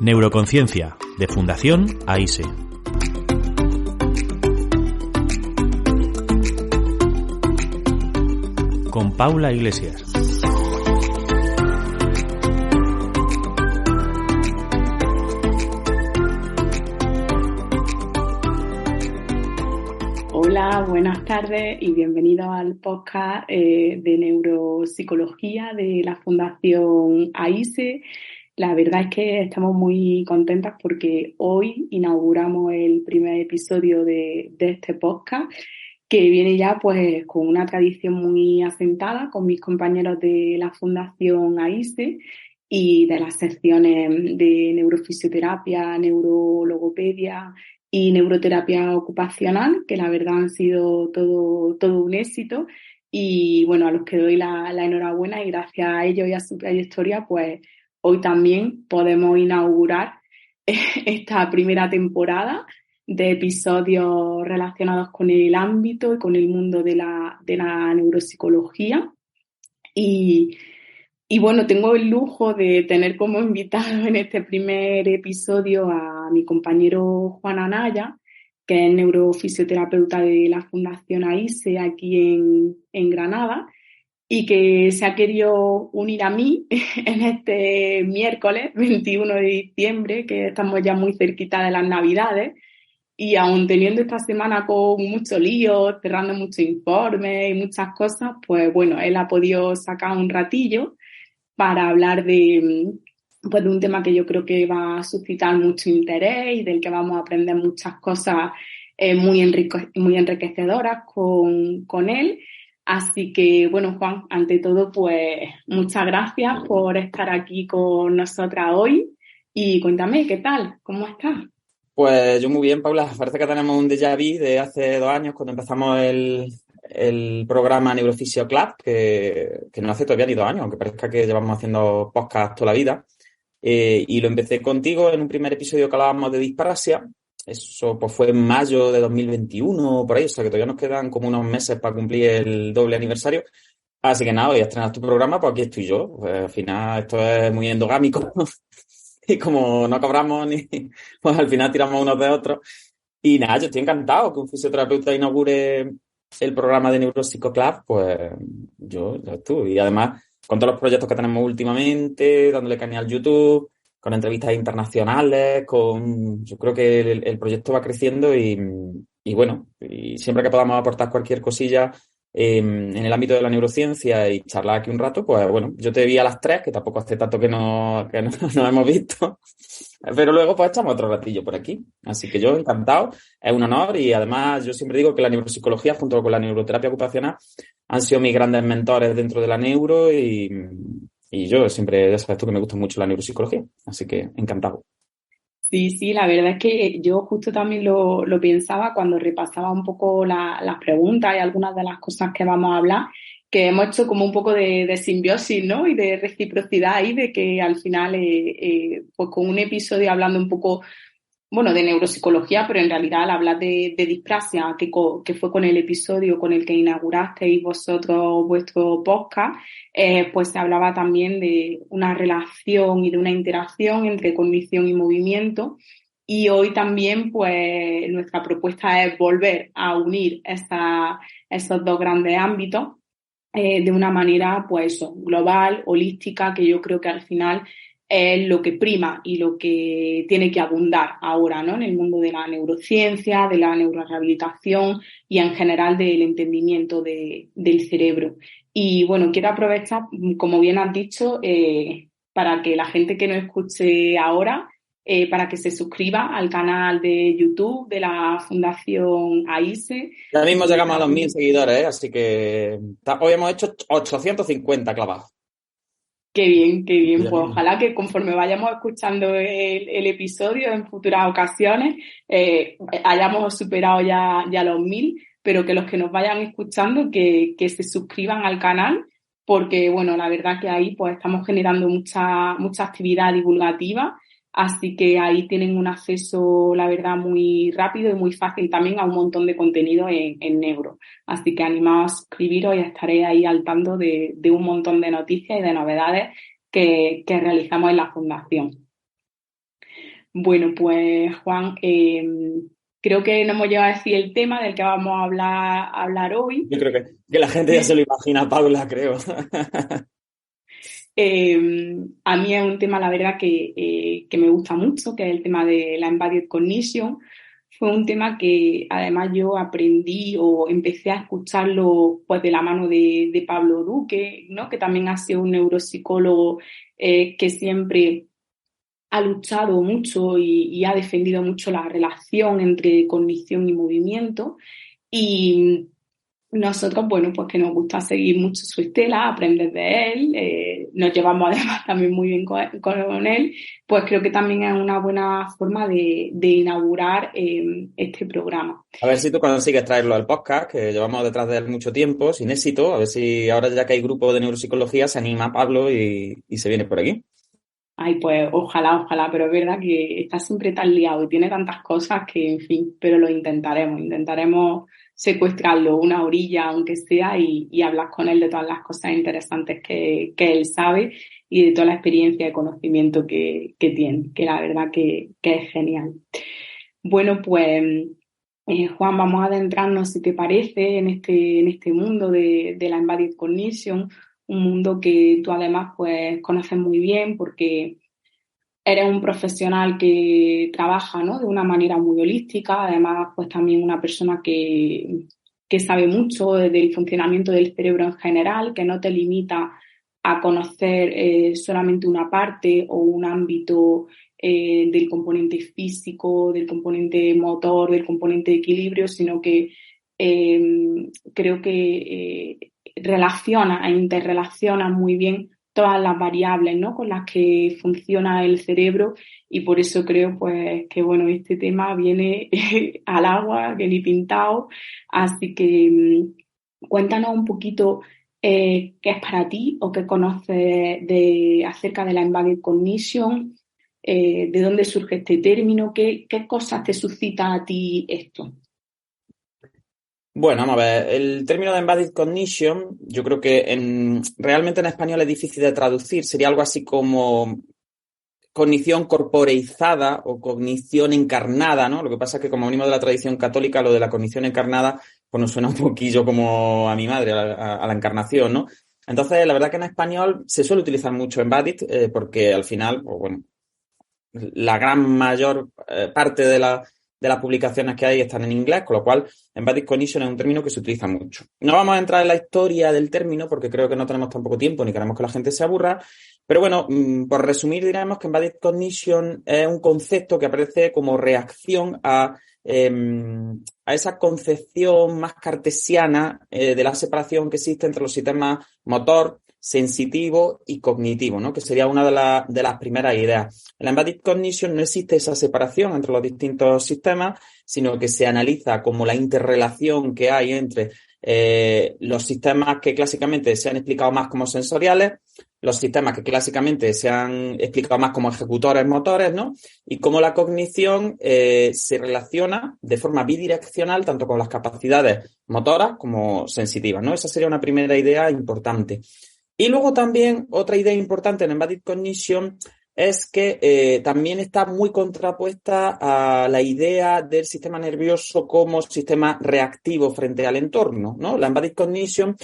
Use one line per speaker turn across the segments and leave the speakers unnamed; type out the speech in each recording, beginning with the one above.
Neuroconciencia, de Fundación AISE. Con Paula Iglesias.
Hola, buenas tardes y bienvenidos al podcast de neuropsicología de la Fundación AISE. La verdad es que estamos muy contentas porque hoy inauguramos el primer episodio de este podcast, que viene ya pues con una tradición muy asentada con mis compañeros de la Fundación AISE y de las secciones de neurofisioterapia, neurologopedia y neuroterapia ocupacional, que la verdad han sido todo un éxito. Y bueno, a los que doy la enhorabuena, y gracias a ellos y a su trayectoria, pues hoy también podemos inaugurar esta primera temporada de episodios relacionados con el ámbito y con el mundo de la neuropsicología. Y bueno, tengo el lujo de tener como invitado en este primer episodio a mi compañero Juan Anaya, que es neurofisioterapeuta de la Fundación AISE aquí en Granada, y que se ha querido unir a mí en este miércoles 21 de diciembre, que estamos ya muy cerquita de las Navidades, y aún teniendo esta semana con mucho lío, cerrando muchos informes y muchas cosas, pues bueno, él ha podido sacar un ratillo para hablar de un tema que yo creo que va a suscitar mucho interés y del que vamos a aprender muchas cosas muy enriquecedoras con él. Así que, bueno, Juan, ante todo, pues muchas gracias por estar aquí con nosotras hoy. Y cuéntame, ¿qué tal? ¿Cómo estás?
Pues yo muy bien, Paula. Parece que tenemos un déjà vu de hace 2 años cuando empezamos el programa Neurofisio Club, que no hace todavía ni 2 años, aunque parezca que llevamos haciendo podcast toda la vida. Y lo empecé contigo en un primer episodio que hablábamos de disprasia. Eso pues fue en mayo de 2021, por ahí, o sea que todavía nos quedan como unos meses para cumplir el doble aniversario. Así que nada, voy a estrenar tu programa, pues aquí estoy yo. Pues, al final esto es muy endogámico y como no cobramos pues al final tiramos unos de otros. Y nada, yo estoy encantado que un fisioterapeuta inaugure el programa de Neuropsico Club, pues yo estuve. Y además, con todos los proyectos que tenemos últimamente, dándole caña al YouTube, con entrevistas internacionales, yo creo que el proyecto va creciendo y bueno, y siempre que podamos aportar cualquier cosilla en el ámbito de la neurociencia y charlar aquí un rato, pues bueno, yo te vi a las 3, que tampoco hace tanto que no nos hemos visto, pero luego pues echamos otro ratillo por aquí. Así que yo encantado, es un honor y además yo siempre digo que la neuropsicología junto con la neuroterapia ocupacional han sido mis grandes mentores dentro de la neuro y yo siempre, ya sabes tú que me gusta mucho la neuropsicología, así que encantado.
Sí, la verdad es que yo justo también lo pensaba cuando repasaba un poco las preguntas y algunas de las cosas que vamos a hablar, que hemos hecho como un poco de simbiosis, ¿no? Y de reciprocidad y de que al final, pues con un episodio hablando un poco, bueno, de neuropsicología, pero en realidad al hablar de disprasia, que fue con el episodio con el que inaugurasteis vosotros vuestro podcast, pues se hablaba también de una relación y de una interacción entre cognición y movimiento. Y hoy también, pues, nuestra propuesta es volver a unir esos dos grandes ámbitos de una manera, pues eso, global, holística, que yo creo que al final es lo que prima y lo que tiene que abundar ahora, ¿no? En el mundo de la neurociencia, de la neurorehabilitación y en general del entendimiento del cerebro. Y bueno, quiero aprovechar, como bien has dicho, para que la gente que nos escuche ahora, para que se suscriba al canal de YouTube de la Fundación AISE.
Ya mismo llegamos a los 1000 seguidores, así que hoy hemos hecho 850 clavados.
Qué bien. Pues ojalá que conforme vayamos escuchando el episodio en futuras ocasiones hayamos superado ya los 1000, pero que los que nos vayan escuchando que se suscriban al canal, porque bueno, la verdad que ahí pues estamos generando mucha actividad divulgativa Así que ahí tienen un acceso, la verdad, muy rápido y muy fácil también a un montón de contenido en neuro. Así que animaos a suscribiros y estaré ahí al tanto de un montón de noticias y de novedades que realizamos en la Fundación. Bueno, pues Juan, creo que no hemos llegado a decir el tema del que vamos a hablar hoy.
Yo creo que la gente ya se lo imagina, Paula, creo.
A mí es un tema, la verdad, que me gusta mucho, que es el tema de la Embodied Cognition. Fue un tema que además yo aprendí o empecé a escucharlo pues de la mano de Pablo Duque, ¿no? Que también ha sido un neuropsicólogo que siempre ha luchado mucho y ha defendido mucho la relación entre cognición y movimiento. Y nosotros, bueno, pues que nos gusta seguir mucho su estela, aprender de él, nos llevamos además también muy bien con él, pues creo que también es una buena forma de inaugurar este programa.
A ver si tú consigues traerlo al podcast, que llevamos detrás de él mucho tiempo, sin éxito. A ver si ahora, ya que hay grupo de neuropsicología, se anima Pablo y se viene por aquí.
Ay, pues ojalá, pero es verdad que está siempre tan liado y tiene tantas cosas que, en fin, pero lo intentaremos secuestrarlo una orilla, aunque sea, y hablar con él de todas las cosas interesantes que él sabe y de toda la experiencia y conocimiento que tiene, que la verdad que es genial. Bueno, pues Juan, vamos a adentrarnos, si te parece, en este mundo de la Embodied Cognition, un mundo que tú además pues conoces muy bien porque eres un profesional que trabaja, ¿no?, de una manera muy holística, además pues también una persona que sabe mucho del funcionamiento del cerebro en general, que no te limita a conocer solamente una parte o un ámbito del componente físico, del componente motor, del componente de equilibrio, sino que creo que relaciona e interrelaciona muy bien todas las variables, ¿no?, con las que funciona el cerebro, y por eso creo pues que bueno, este tema viene al agua, que ni pintado. Así que cuéntanos un poquito qué es para ti o qué conoces acerca de la Embodied Cognition, de dónde surge este término, qué cosas te suscita a ti esto.
Bueno, vamos a ver, el término de Embodied Cognition, yo creo que realmente en español es difícil de traducir, sería algo así como cognición corporeizada o cognición encarnada, ¿no? Lo que pasa es que como venimos de la tradición católica, lo de la cognición encarnada pues nos suena un poquillo como a mi madre, a la encarnación, ¿no? Entonces, la verdad que en español se suele utilizar mucho Embodied porque al final, pues bueno, la gran mayor parte de las publicaciones que hay están en inglés, con lo cual Embodied Cognition es un término que se utiliza mucho. No vamos a entrar en la historia del término porque creo que no tenemos tan poco tiempo ni queremos que la gente se aburra, pero bueno, por resumir diremos que Embodied Cognition es un concepto que aparece como reacción a esa concepción más cartesiana de la separación que existe entre los sistemas motor, sensitivo y cognitivo, ¿no?, que sería una de las primeras ideas. En la Embodied Cognition no existe esa separación entre los distintos sistemas, sino que se analiza como la interrelación que hay entre los sistemas que clásicamente se han explicado más como sensoriales, los sistemas que clásicamente se han explicado más como ejecutores motores, ¿no?, y cómo la cognición se relaciona de forma bidireccional tanto con las capacidades motoras como sensitivas, ¿no? Esa sería una primera idea importante. Y luego también otra idea importante en Embodied Cognition es que también está muy contrapuesta a la idea del sistema nervioso como sistema reactivo frente al entorno, ¿no? La Embodied Cognition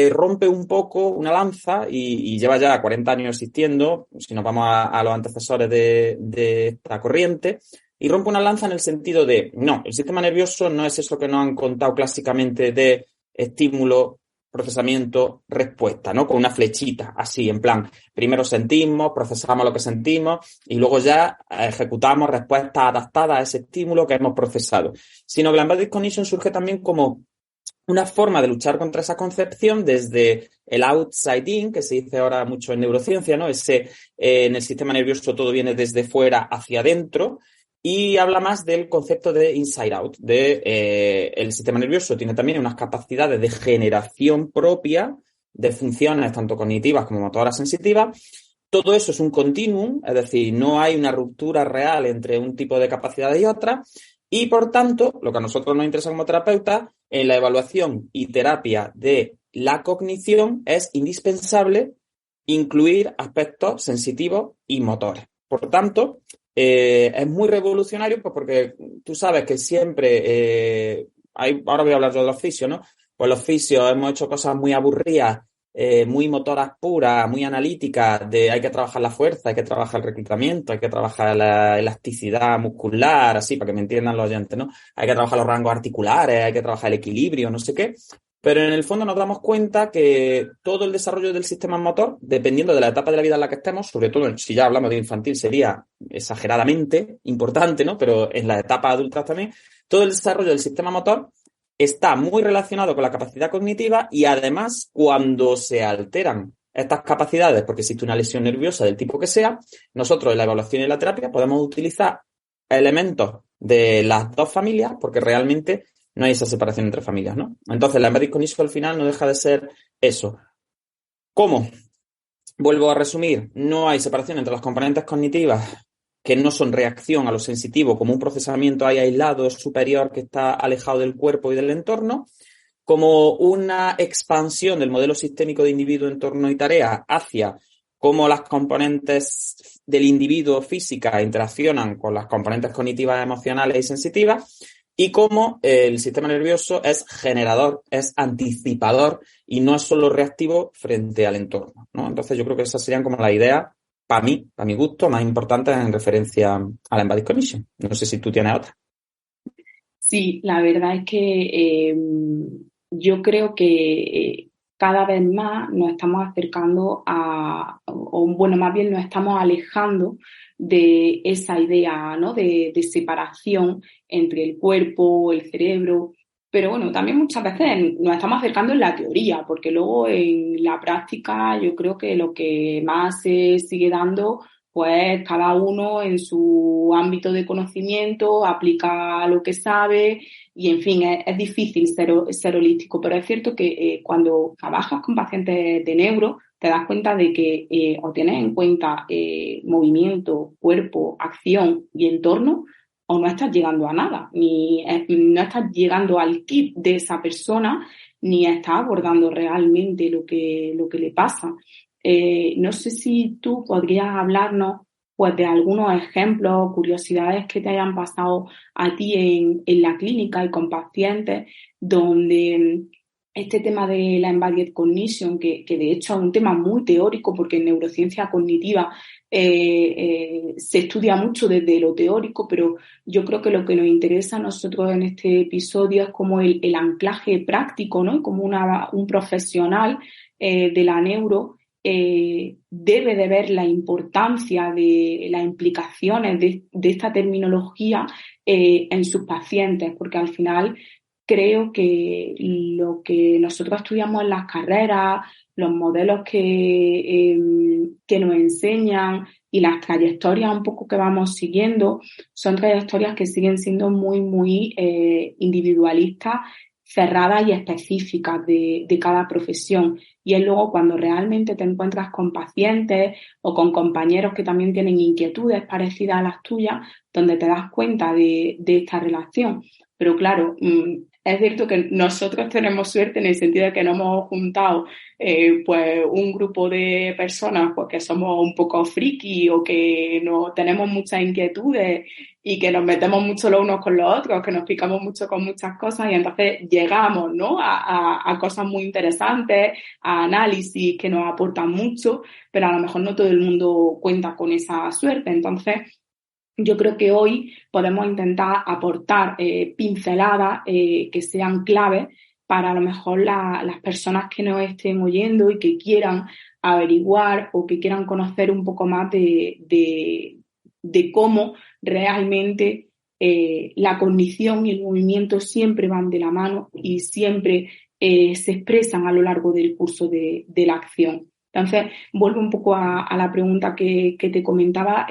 rompe un poco una lanza y lleva ya 40 años existiendo, si nos vamos a los antecesores de esta corriente, y rompe una lanza en el sentido de, no, el sistema nervioso no es eso que nos han contado clásicamente de estímulo, procesamiento, respuesta, ¿no? Con una flechita, así, en plan, primero sentimos, procesamos lo que sentimos y luego ya ejecutamos respuestas adaptadas a ese estímulo que hemos procesado. Sino que la Embodied Cognition surge también como una forma de luchar contra esa concepción desde el outside in, que se dice ahora mucho en neurociencia, ¿no? En el sistema nervioso todo viene desde fuera hacia adentro. Y habla más del concepto de inside out, el sistema nervioso tiene también unas capacidades de generación propia de funciones tanto cognitivas como motoras sensitivas, Todo eso es un continuum, es decir, no hay una ruptura real entre un tipo de capacidades y otra, y por tanto, lo que a nosotros nos interesa como terapeutas, en la evaluación y terapia de la cognición es indispensable incluir aspectos sensitivos y motores. Por tanto, es muy revolucionario, pues porque tú sabes que siempre ahora voy a hablar yo de los fisios, ¿no? Pues los fisios hemos hecho cosas muy aburridas, muy motoras puras, muy analíticas, de hay que trabajar la fuerza, hay que trabajar el reclutamiento, hay que trabajar la elasticidad muscular, así, para que me entiendan los oyentes, ¿no? Hay que trabajar los rangos articulares, hay que trabajar el equilibrio, no sé qué. Pero en el fondo nos damos cuenta que todo el desarrollo del sistema motor, dependiendo de la etapa de la vida en la que estemos, sobre todo si ya hablamos de infantil, sería exageradamente importante, ¿no? Pero en la etapa adulta también, todo el desarrollo del sistema motor está muy relacionado con la capacidad cognitiva y además cuando se alteran estas capacidades, porque existe una lesión nerviosa del tipo que sea, nosotros en la evaluación y la terapia podemos utilizar elementos de las dos familias porque realmente no hay esa separación entre familias, ¿no? Entonces, la embedded cognition al final no deja de ser eso. ¿Cómo? Vuelvo a resumir, no hay separación entre las componentes cognitivas que no son reacción a lo sensitivo, como un procesamiento ahí aislado superior que está alejado del cuerpo y del entorno, como una expansión del modelo sistémico de individuo, entorno y tarea hacia cómo las componentes del individuo física interaccionan con las componentes cognitivas, emocionales y sensitivas, y cómo el sistema nervioso es generador, es anticipador y no es solo reactivo frente al entorno, ¿no? Entonces yo creo que esas serían como las ideas, para mí, para mi gusto, más importantes en referencia a la embodied cognition. No sé si tú tienes otra.
Sí, la verdad es que yo creo que cada vez más nos estamos acercando o bueno, más bien nos estamos alejando de esa idea, ¿no? de separación entre el cuerpo, el cerebro, pero bueno, también muchas veces nos estamos acercando en la teoría, porque luego en la práctica yo creo que lo que más se sigue dando, pues cada uno en su ámbito de conocimiento aplica lo que sabe y, en fin, es difícil ser holístico, pero es cierto que cuando trabajas con pacientes de neuro te das cuenta de que o tienes en cuenta movimiento, cuerpo, acción y entorno, o no estás llegando a nada, ni no estás llegando al kit de esa persona, ni estás abordando realmente lo que le pasa. No sé si tú podrías hablarnos pues de algunos ejemplos, curiosidades que te hayan pasado a ti en la clínica y con pacientes donde este tema de la embodied cognition, que de hecho es un tema muy teórico porque en neurociencia cognitiva se estudia mucho desde lo teórico, pero yo creo que lo que nos interesa a nosotros en este episodio es como el anclaje práctico, ¿no? Como un profesional de la neuro debe de ver la importancia de las implicaciones de esta terminología en sus pacientes, porque al final creo que lo que nosotros estudiamos en las carreras, los modelos que nos enseñan y las trayectorias un poco que vamos siguiendo son trayectorias que siguen siendo muy, muy individualistas, cerradas y específicas de cada profesión. Y es luego cuando realmente te encuentras con pacientes o con compañeros que también tienen inquietudes parecidas a las tuyas, donde te das cuenta de esta relación. Pero claro, es cierto que nosotros tenemos suerte en el sentido de que nos hemos juntado pues un grupo de personas pues, que somos un poco friki o que no tenemos muchas inquietudes y que nos metemos mucho los unos con los otros, que nos picamos mucho con muchas cosas y entonces llegamos, ¿no? a cosas muy interesantes, a análisis que nos aportan mucho, pero a lo mejor no todo el mundo cuenta con esa suerte. Entonces, yo creo que hoy podemos intentar aportar pinceladas que sean claves para a lo mejor las personas que nos estén oyendo y que quieran averiguar o que quieran conocer un poco más de cómo realmente la cognición y el movimiento siempre van de la mano y siempre se expresan a lo largo del curso de la acción. Entonces, vuelvo un poco a la pregunta que te comentaba,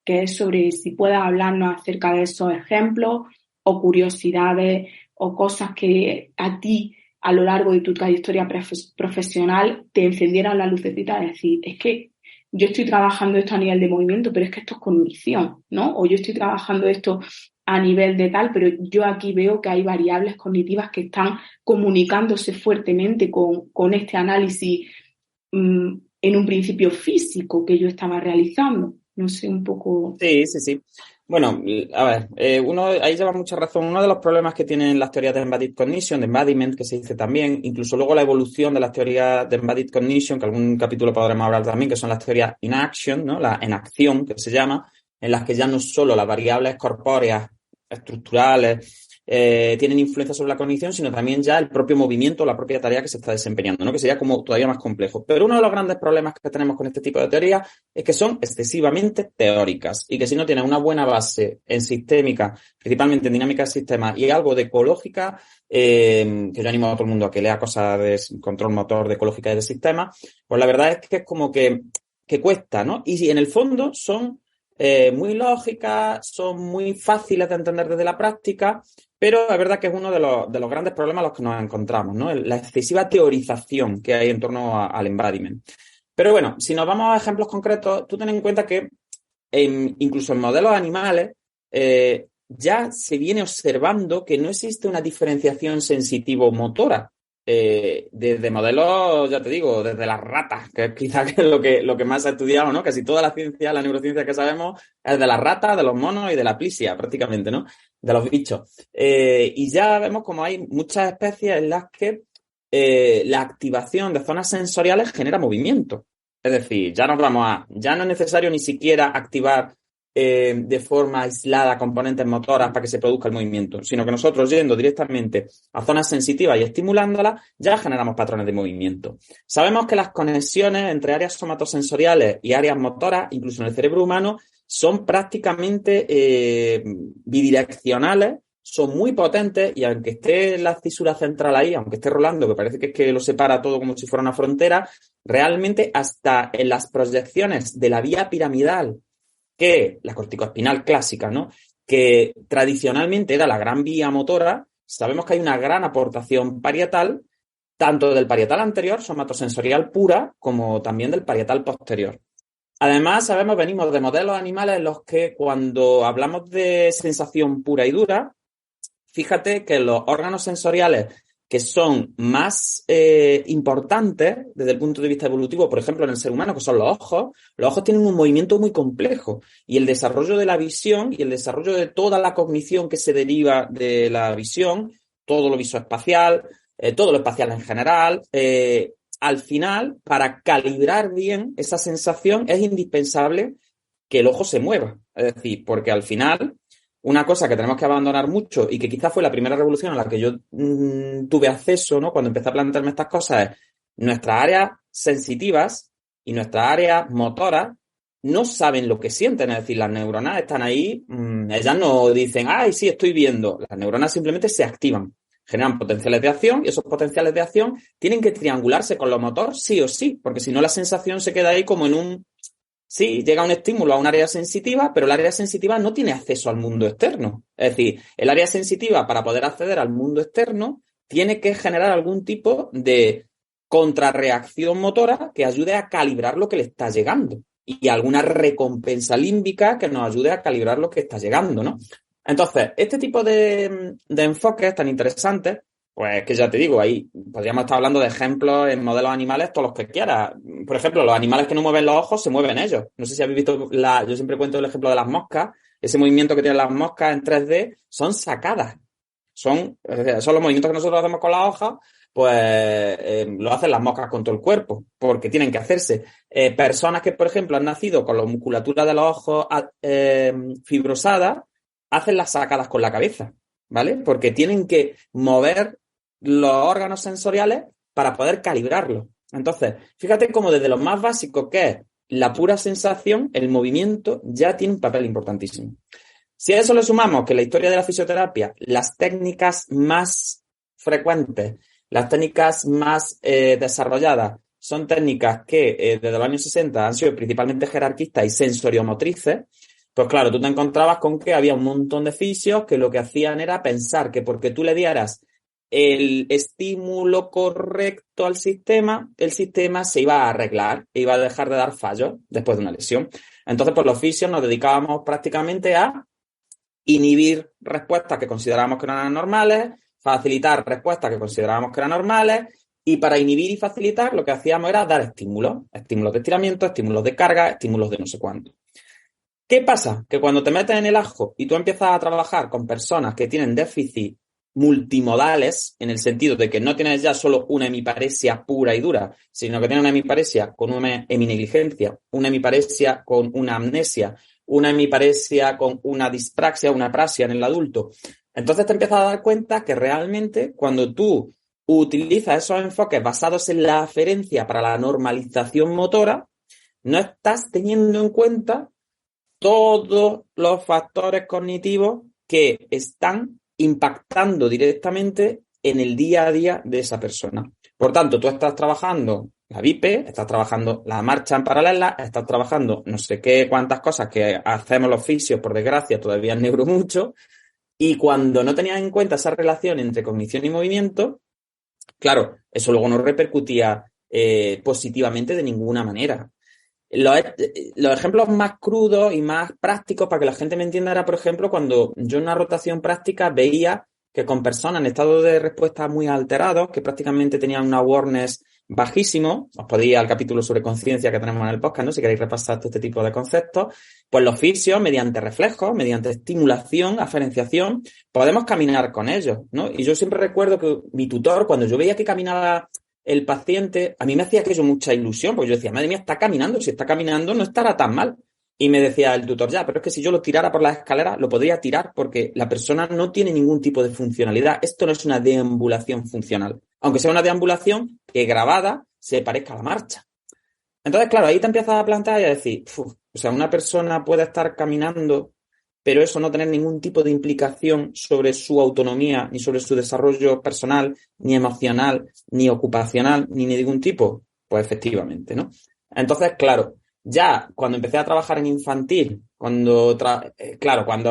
que es sobre si puedes hablarnos acerca de esos ejemplos o curiosidades o cosas que a ti a lo largo de tu trayectoria profesional te encendieran la lucecita de decir, es que yo estoy trabajando esto a nivel de movimiento, pero es que esto es cognición, ¿no? O yo estoy trabajando esto a nivel de tal, pero yo aquí veo que hay variables cognitivas que están comunicándose fuertemente con este análisis en un principio físico que yo estaba realizando. No sé, un poco...
Sí. Bueno, a ver, ahí lleva mucha razón. Uno de los problemas que tienen las teorías de Embodied Cognition, de embodiment, que se dice también, incluso luego la evolución de las teorías de Embodied Cognition, que algún capítulo podremos hablar también, que son las teorías in action, ¿no? La en acción, que se llama, en las que ya no solo las variables corpóreas, estructurales, tienen influencia sobre la cognición, sino también ya el propio movimiento, la propia tarea que se está desempeñando, ¿no? Que sería como todavía más complejo. Pero uno de los grandes problemas que tenemos con este tipo de teorías es que son excesivamente teóricas y que si no tienen una buena base en sistémica, principalmente en dinámica de sistemas y algo de ecológica, que yo animo a todo el mundo a que lea cosas de control motor, de ecológica y de sistemas, pues la verdad es que es como que cuesta, ¿no? Y en el fondo son muy lógicas, son muy fáciles de entender desde la práctica, pero es verdad que es uno de los grandes problemas a los que nos encontramos, ¿no? La excesiva teorización que hay en torno al embodiment. Pero bueno, si nos vamos a ejemplos concretos, tú ten en cuenta que incluso en modelos animales ya se viene observando que no existe una diferenciación sensitivo-motora. Desde modelos, ya te digo, desde las ratas, que es quizás lo que más se ha estudiado, ¿no? Casi toda la ciencia, la neurociencia que sabemos es de las ratas, de los monos y de la plisia, prácticamente, ¿no? De los bichos. Y ya vemos como hay muchas especies en las que la activación de zonas sensoriales genera movimiento. Es decir, ya no es necesario ni siquiera activar de forma aislada componentes motoras para que se produzca el movimiento, sino que nosotros yendo directamente a zonas sensitivas y estimulándolas, ya generamos patrones de movimiento. Sabemos que las conexiones entre áreas somatosensoriales y áreas motoras, incluso en el cerebro humano, son prácticamente bidireccionales, son muy potentes y aunque esté la cisura central ahí, aunque esté rolando, que parece que es que lo separa todo como si fuera una frontera, realmente hasta en las proyecciones de la vía piramidal, que la corticoespinal clásica, ¿no? Que tradicionalmente era la gran vía motora, sabemos que hay una gran aportación parietal, tanto del parietal anterior, somatosensorial pura, como también del parietal posterior. Además, venimos de modelos animales en los que cuando hablamos de sensación pura y dura, fíjate que los órganos sensoriales que son más importantes desde el punto de vista evolutivo, por ejemplo, en el ser humano, que son los ojos tienen un movimiento muy complejo y el desarrollo de la visión y el desarrollo de toda la cognición que se deriva de la visión, todo lo visoespacial, todo lo espacial en general, al final, para calibrar bien esa sensación es indispensable que el ojo se mueva. Es decir, porque al final, una cosa que tenemos que abandonar mucho y que quizás fue la primera revolución a la que yo tuve acceso, ¿no? Cuando empecé a plantearme estas cosas, es nuestras áreas sensitivas y nuestras áreas motoras no saben lo que sienten. Es decir, las neuronas están ahí, ellas no dicen, ¡ay, sí, estoy viendo! Las neuronas simplemente se activan, generan potenciales de acción y esos potenciales de acción tienen que triangularse con lo motor sí o sí, porque si no la sensación se queda ahí como en un... Sí, llega un estímulo a un área sensitiva, pero el área sensitiva no tiene acceso al mundo externo. Es decir, el área sensitiva, para poder acceder al mundo externo, tiene que generar algún tipo de contrarreacción motora que ayude a calibrar lo que le está llegando y alguna recompensa límbica que nos ayude a calibrar lo que está llegando, ¿no? Entonces, este tipo de enfoques tan interesantes, pues que ya te digo, ahí podríamos estar hablando de ejemplos en modelos animales, todos los que quieras. Por ejemplo, los animales que no mueven los ojos, se mueven ellos. No sé si habéis visto, yo siempre cuento el ejemplo de las moscas. Ese movimiento que tienen las moscas en 3D son sacadas. Son los movimientos que nosotros hacemos con las hojas, pues lo hacen las moscas con todo el cuerpo, porque tienen que hacerse. Personas que, por ejemplo, han nacido con la musculatura de los ojos fibrosada, hacen las sacadas con la cabeza, ¿vale? Porque tienen que mover los órganos sensoriales para poder calibrarlo. Entonces, fíjate cómo desde lo más básico que es la pura sensación, el movimiento ya tiene un papel importantísimo. Si a eso le sumamos que en la historia de la fisioterapia, las técnicas más frecuentes, las técnicas más desarrolladas, son técnicas que desde los años 60 han sido principalmente jerarquistas y sensoriomotrices, pues claro, tú te encontrabas con que había un montón de fisios que lo que hacían era pensar que porque tú le dieras el estímulo correcto al sistema, el sistema se iba a arreglar e iba a dejar de dar fallos después de una lesión. Entonces, pues los fisios nos dedicábamos prácticamente a inhibir respuestas que considerábamos que no eran normales, facilitar respuestas que considerábamos que eran normales, y para inhibir y facilitar lo que hacíamos era dar estímulos de estiramiento, estímulos de carga, estímulos de no sé cuánto. ¿Qué pasa? Que cuando te metes en el ajo y tú empiezas a trabajar con personas que tienen déficit multimodales, en el sentido de que no tienes ya solo una hemiparesia pura y dura, sino que tienes una hemiparesia con una heminegligencia, una hemiparesia con una amnesia, una hemiparesia con una dispraxia, una apraxia en el adulto. Entonces te empiezas a dar cuenta que realmente cuando tú utilizas esos enfoques basados en la aferencia para la normalización motora, no estás teniendo en cuenta todos los factores cognitivos que están impactando directamente en el día a día de esa persona. Por tanto, tú estás trabajando la bipe, estás trabajando la marcha en paralela, estás trabajando no sé qué cuántas cosas que hacemos los fisios, por desgracia, todavía neuro mucho, y cuando no tenías en cuenta esa relación entre cognición y movimiento, claro, eso luego no repercutía positivamente de ninguna manera. Los ejemplos más crudos y más prácticos para que la gente me entienda era, por ejemplo, cuando yo en una rotación práctica veía que con personas en estado de respuesta muy alterados, que prácticamente tenían un awareness bajísimo, os podéis ir al capítulo sobre conciencia que tenemos en el podcast, ¿no? Si queréis repasar todo este tipo de conceptos, pues los fisios, mediante reflejos, mediante estimulación, aferenciación, podemos caminar con ellos, ¿no? Y yo siempre recuerdo que mi tutor, cuando yo veía que caminaba el paciente, a mí me hacía aquello mucha ilusión, porque yo decía, madre mía, está caminando, si está caminando no estará tan mal. Y me decía el tutor, ya, pero es que si yo lo tirara por las escaleras, lo podría tirar porque la persona no tiene ningún tipo de funcionalidad. Esto no es una deambulación funcional, aunque sea una deambulación que grabada se parezca a la marcha. Entonces, claro, ahí te empiezas a plantear y a decir, o sea, una persona puede estar caminando, pero eso no tener ningún tipo de implicación sobre su autonomía, ni sobre su desarrollo personal, ni emocional, ni ocupacional, ni de ningún tipo. Pues efectivamente, ¿no? Entonces, claro, ya cuando empecé a trabajar en infantil, cuando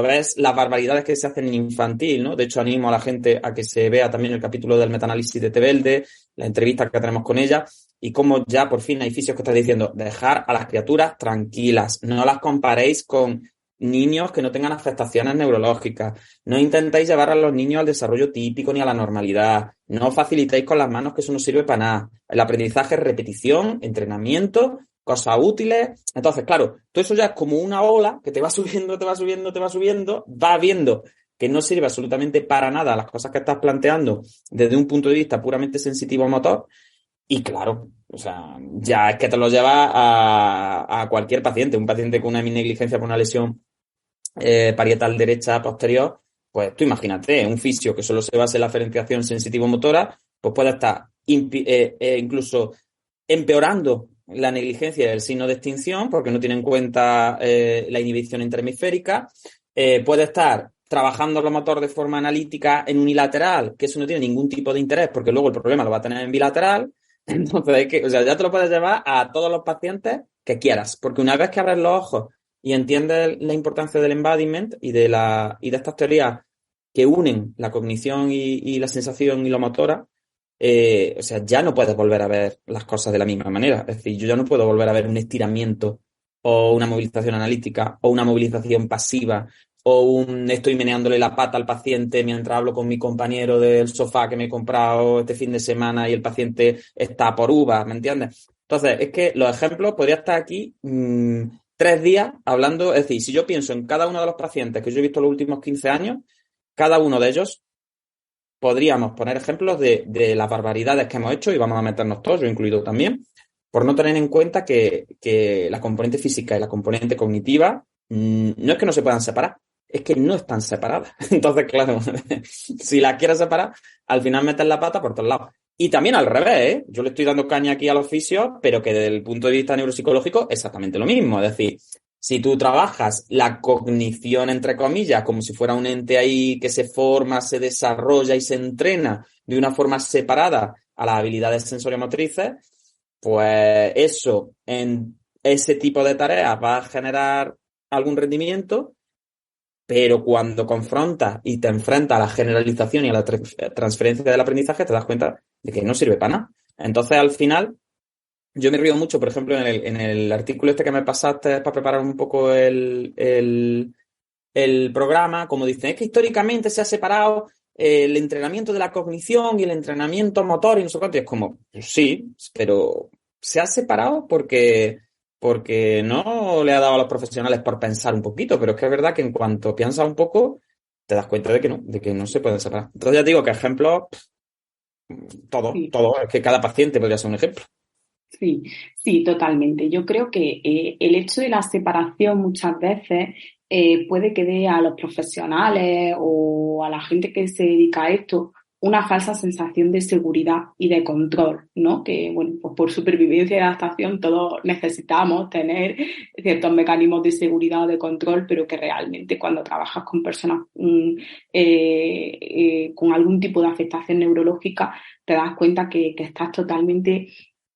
ves las barbaridades que se hacen en infantil, ¿no? De hecho, animo a la gente a que se vea también el capítulo del metaanálisis de Tebelde, la entrevista que tenemos con ella, y cómo ya por fin hay fisios que están diciendo, dejar a las criaturas tranquilas, no las comparéis con niños que no tengan afectaciones neurológicas, no intentéis llevar a los niños al desarrollo típico ni a la normalidad, no facilitéis con las manos, que eso no sirve para nada. El aprendizaje es repetición, entrenamiento, cosas útiles. Entonces, claro, todo eso ya es como una ola que te va subiendo, te va subiendo, te va subiendo, va viendo que no sirve absolutamente para nada las cosas que estás planteando desde un punto de vista puramente sensitivo motor. Y claro, o sea, ya es que te lo lleva a cualquier paciente, un paciente con una heminegligencia por una lesión parietal derecha posterior, pues tú imagínate, un fisio que solo se basa en la aferenciación sensitivo-motora, pues puede estar incluso empeorando la negligencia del signo de extinción porque no tiene en cuenta la inhibición interhemisférica, puede estar trabajando el motor de forma analítica en unilateral, que eso no tiene ningún tipo de interés porque luego el problema lo va a tener en bilateral. Entonces, ya te lo puedes llevar a todos los pacientes que quieras, porque una vez que abres los ojos y entiendes la importancia del embodiment y de estas teorías que unen la cognición y la sensación y la motora, o sea, ya no puedes volver a ver las cosas de la misma manera. Es decir, yo ya no puedo volver a ver un estiramiento o una movilización analítica o una movilización pasiva o estoy meneándole la pata al paciente mientras hablo con mi compañero del sofá que me he comprado este fin de semana y el paciente está por uvas, ¿me entiendes? Entonces, es que los ejemplos, podría estar aquí 3 días hablando, es decir, si yo pienso en cada uno de los pacientes que yo he visto los últimos 15 años, cada uno de ellos podríamos poner ejemplos de las barbaridades que hemos hecho y vamos a meternos todos, yo incluido también, por no tener en cuenta que la componente física y la componente cognitiva no es que no se puedan separar, es que no están separadas. Entonces, claro, si las quieres separar, al final metes la pata por todos lados. Y también al revés, ¿eh? Yo le estoy dando caña aquí a los fisios, pero que desde el punto de vista neuropsicológico, exactamente lo mismo. Es decir, si tú trabajas la cognición, entre comillas, como si fuera un ente ahí que se forma, se desarrolla y se entrena de una forma separada a las habilidades sensoriomotrices, pues eso, en ese tipo de tareas va a generar algún rendimiento, pero cuando confrontas y te enfrentas a la generalización y a la transferencia del aprendizaje, te das cuenta de que no sirve para nada. Entonces, al final, yo me río mucho, por ejemplo, en el artículo este que me pasaste para preparar un poco el programa, como dicen, es que históricamente se ha separado el entrenamiento de la cognición y el entrenamiento motor y no sé cuánto. Y es como, pues sí, pero se ha separado porque no le ha dado a los profesionales por pensar un poquito, pero es que es verdad que en cuanto piensas un poco, te das cuenta de que no se pueden separar. Entonces ya te digo que ejemplos, todo, es que cada paciente podría ser un ejemplo.
Sí, sí, totalmente. Yo creo que el hecho de la separación muchas veces puede que dé a los profesionales o a la gente que se dedica a esto una falsa sensación de seguridad y de control, ¿no? Que, bueno, pues por supervivencia y adaptación todos necesitamos tener ciertos mecanismos de seguridad o de control, pero que realmente cuando trabajas con personas con algún tipo de afectación neurológica, te das cuenta que estás totalmente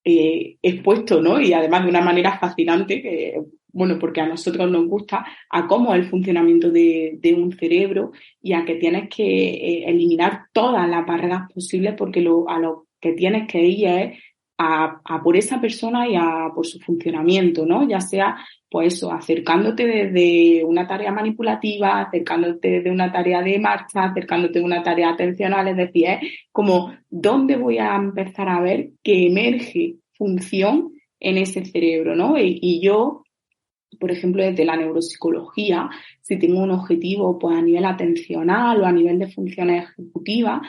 expuesto, ¿no? Y además de una manera fascinante, bueno, porque a nosotros nos gusta, a cómo es el funcionamiento de un cerebro y a que tienes que eliminar todas las barreras posibles porque a lo que tienes que ir es a por esa persona y a por su funcionamiento, ¿no? Ya sea, pues eso, acercándote desde una tarea manipulativa, acercándote desde una tarea de marcha, acercándote de una tarea atencional, es decir, es como dónde voy a empezar a ver que emerge función en ese cerebro, ¿no? Y yo, por ejemplo, desde la neuropsicología, si tengo un objetivo pues a nivel atencional o a nivel de funciones ejecutivas,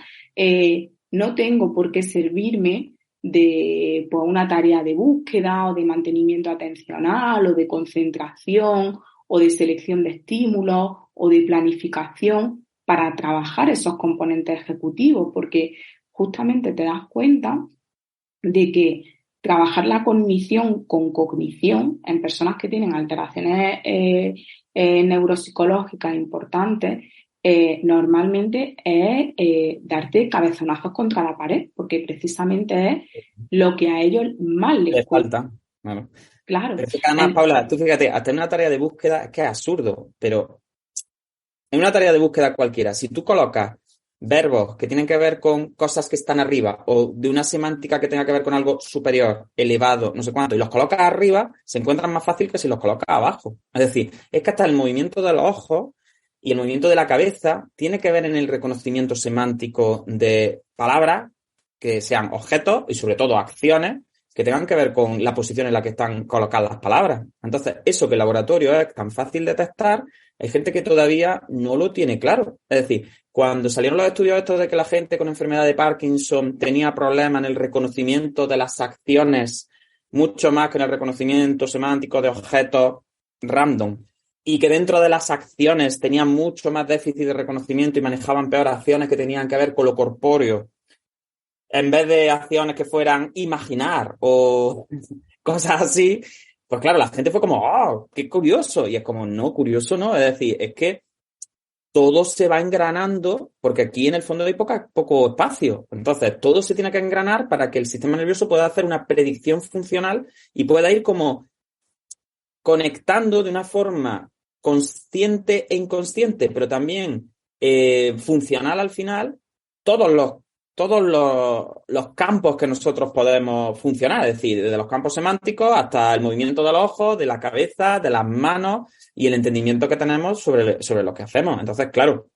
no tengo por qué servirme de pues, una tarea de búsqueda o de mantenimiento atencional o de concentración o de selección de estímulos o de planificación para trabajar esos componentes ejecutivos, porque justamente te das cuenta de que trabajar la cognición con cognición en personas que tienen alteraciones neuropsicológicas importantes normalmente es darte cabezonazos contra la pared, porque precisamente es lo que a ellos más les
falta. Claro.
Claro.
Pero es que además, Paula, tú fíjate, hasta en una tarea de búsqueda es que es absurdo, pero en una tarea de búsqueda cualquiera, si tú colocas verbos que tienen que ver con cosas que están arriba o de una semántica que tenga que ver con algo superior, elevado, no sé cuánto, y los colocas arriba, se encuentran más fácil que si los colocas abajo. Es decir, es que hasta el movimiento de los ojos y el movimiento de la cabeza tiene que ver en el reconocimiento semántico de palabras que sean objetos y sobre todo acciones que tengan que ver con la posición en la que están colocadas las palabras. Entonces, eso que el laboratorio es tan fácil de detectar, hay gente que todavía no lo tiene claro. Es decir, cuando salieron los estudios estos de que la gente con enfermedad de Parkinson tenía problemas en el reconocimiento de las acciones mucho más que en el reconocimiento semántico de objetos random, y que dentro de las acciones tenían mucho más déficit de reconocimiento y manejaban peor acciones que tenían que ver con lo corpóreo, en vez de acciones que fueran imaginar o cosas así, pues claro, la gente fue como, ¡oh, qué curioso! Y es como, no, curioso no, es decir, es que todo se va engranando porque aquí en el fondo hay poco espacio. Entonces, todo se tiene que engranar para que el sistema nervioso pueda hacer una predicción funcional y pueda ir como conectando de una forma consciente e inconsciente, pero también funcional al final, todos los campos que nosotros podemos funcionar, es decir, desde los campos semánticos hasta el movimiento de los ojos, de la cabeza, de las manos y el entendimiento que tenemos sobre lo que hacemos. Entonces, claro,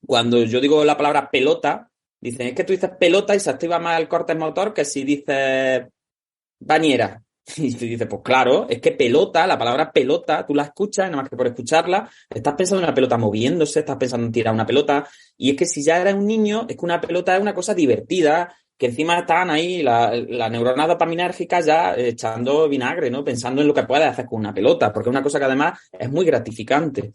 cuando yo digo la palabra pelota, dicen, es que tú dices pelota y se activa más el córtex motor que si dices bañera. Y tú dices, pues claro, es que pelota, la palabra pelota, tú la escuchas, nada más que por escucharla, estás pensando en una pelota moviéndose, estás pensando en tirar una pelota, y es que si ya eres un niño, es que una pelota es una cosa divertida, que encima están ahí la neurona dopaminérgica ya echando vinagre, ¿no? Pensando en lo que puedes hacer con una pelota, porque es una cosa que además es muy gratificante.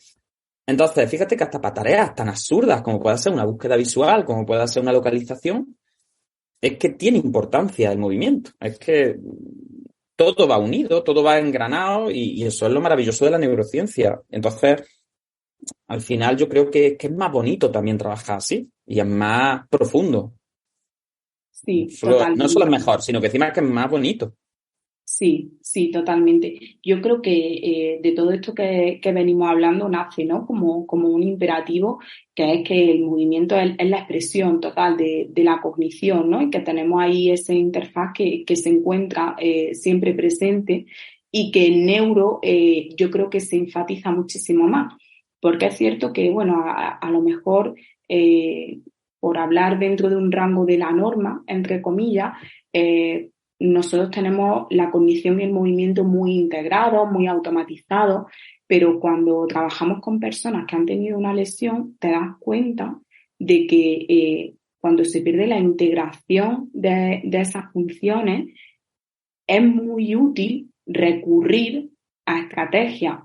Entonces, fíjate que hasta para tareas tan absurdas como puede ser una búsqueda visual, como puede ser una localización, es que tiene importancia el movimiento, es que todo va unido, todo va engranado y eso es lo maravilloso de la neurociencia. Entonces, al final yo creo que es más bonito también trabajar así y es más profundo.
Sí,
No solo es mejor, sino que encima es que es más bonito.
Sí, sí, totalmente. Yo creo que de todo esto que venimos hablando nace, ¿no? Como un imperativo, que es que el movimiento es la expresión total de la cognición, ¿no? Y que tenemos ahí esa interfaz que se encuentra siempre presente y que en neuro yo creo que se enfatiza muchísimo más. Porque es cierto que, bueno, a lo mejor por hablar dentro de un rango de la norma, entre comillas, nosotros tenemos la cognición y el movimiento muy integrados, muy automatizados, pero cuando trabajamos con personas que han tenido una lesión, te das cuenta de que cuando se pierde la integración de esas funciones, es muy útil recurrir a estrategias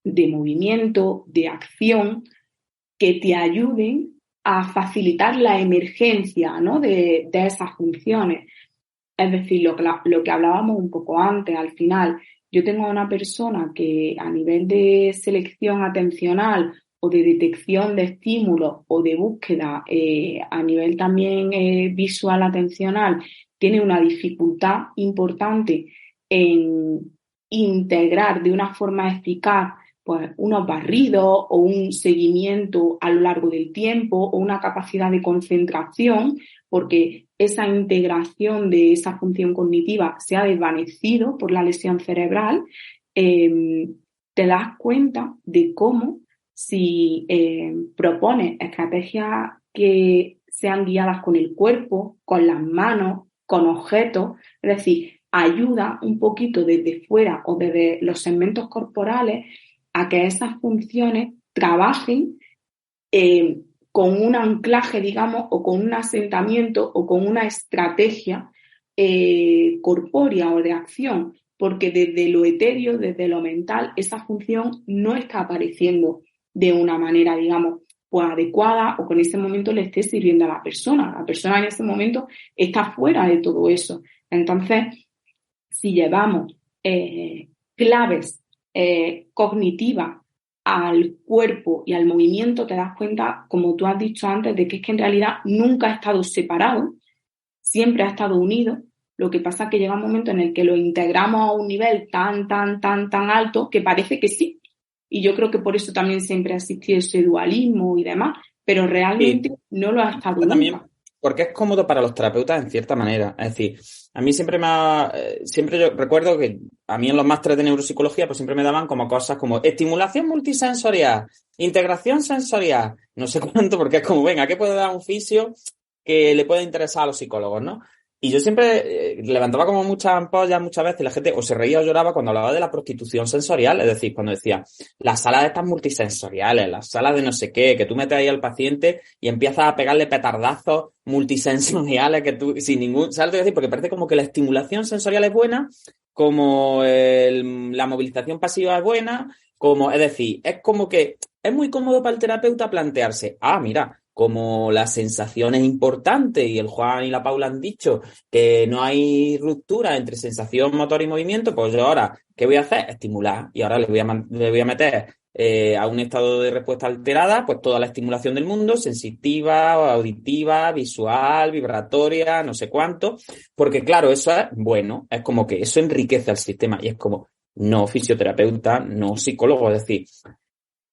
de movimiento, de acción, que te ayuden a facilitar la emergencia, ¿no? de esas funciones. Es decir, lo que hablábamos un poco antes, al final, yo tengo a una persona que a nivel de selección atencional o de detección de estímulos o de búsqueda a nivel también visual atencional tiene una dificultad importante en integrar de una forma eficaz pues unos barridos o un seguimiento a lo largo del tiempo o una capacidad de concentración, porque esa integración de esa función cognitiva se ha desvanecido por la lesión cerebral, te das cuenta de cómo si propones estrategias que sean guiadas con el cuerpo, con las manos, con objetos, es decir, ayuda un poquito desde fuera o desde los segmentos corporales a que esas funciones trabajen con un anclaje, digamos, o con un asentamiento o con una estrategia corpórea o de acción, porque desde lo etéreo, desde lo mental, esa función no está apareciendo de una manera, digamos, pues adecuada o que en ese momento le esté sirviendo a la persona. La persona en ese momento está fuera de todo eso. Entonces, si llevamos claves cognitivas al cuerpo y al movimiento, te das cuenta, como tú has dicho antes, de que es que en realidad nunca ha estado separado, siempre ha estado unido. Lo que pasa es que llega un momento en el que lo integramos a un nivel tan alto que parece que sí. Y yo creo que por eso también siempre ha existido ese dualismo y demás, pero realmente no lo ha estado
también
nunca.
porque es cómodo para los terapeutas en cierta manera. Es decir, a mí siempre yo recuerdo que a mí en los másteres de neuropsicología pues siempre me daban como cosas como estimulación multisensorial, integración sensorial, no sé cuánto, porque es como, venga, ¿qué puede dar un fisio que le puede interesar a los psicólogos, no? Y yo siempre levantaba como muchas ampollas muchas veces y la gente o se reía o lloraba cuando hablaba de la prostitución sensorial, es decir, cuando decía las salas estas multisensoriales, las salas de no sé qué, que tú metes ahí al paciente y empiezas a pegarle petardazos multisensoriales que tú, sin ningún, ¿sabes lo que decir? Porque parece como que la estimulación sensorial es buena, como la movilización pasiva es buena, como, es decir, es como que es muy cómodo para el terapeuta plantearse, mira, como la sensación es importante y el Juan y la Paula han dicho que no hay ruptura entre sensación, motor y movimiento, pues yo ahora, ¿qué voy a hacer? Estimular. Y ahora le voy a meter a un estado de respuesta alterada, pues toda la estimulación del mundo, sensitiva, auditiva, visual, vibratoria, no sé cuánto, porque claro, eso es bueno, es como que eso enriquece al sistema y es como no fisioterapeuta, no psicólogo, es decir,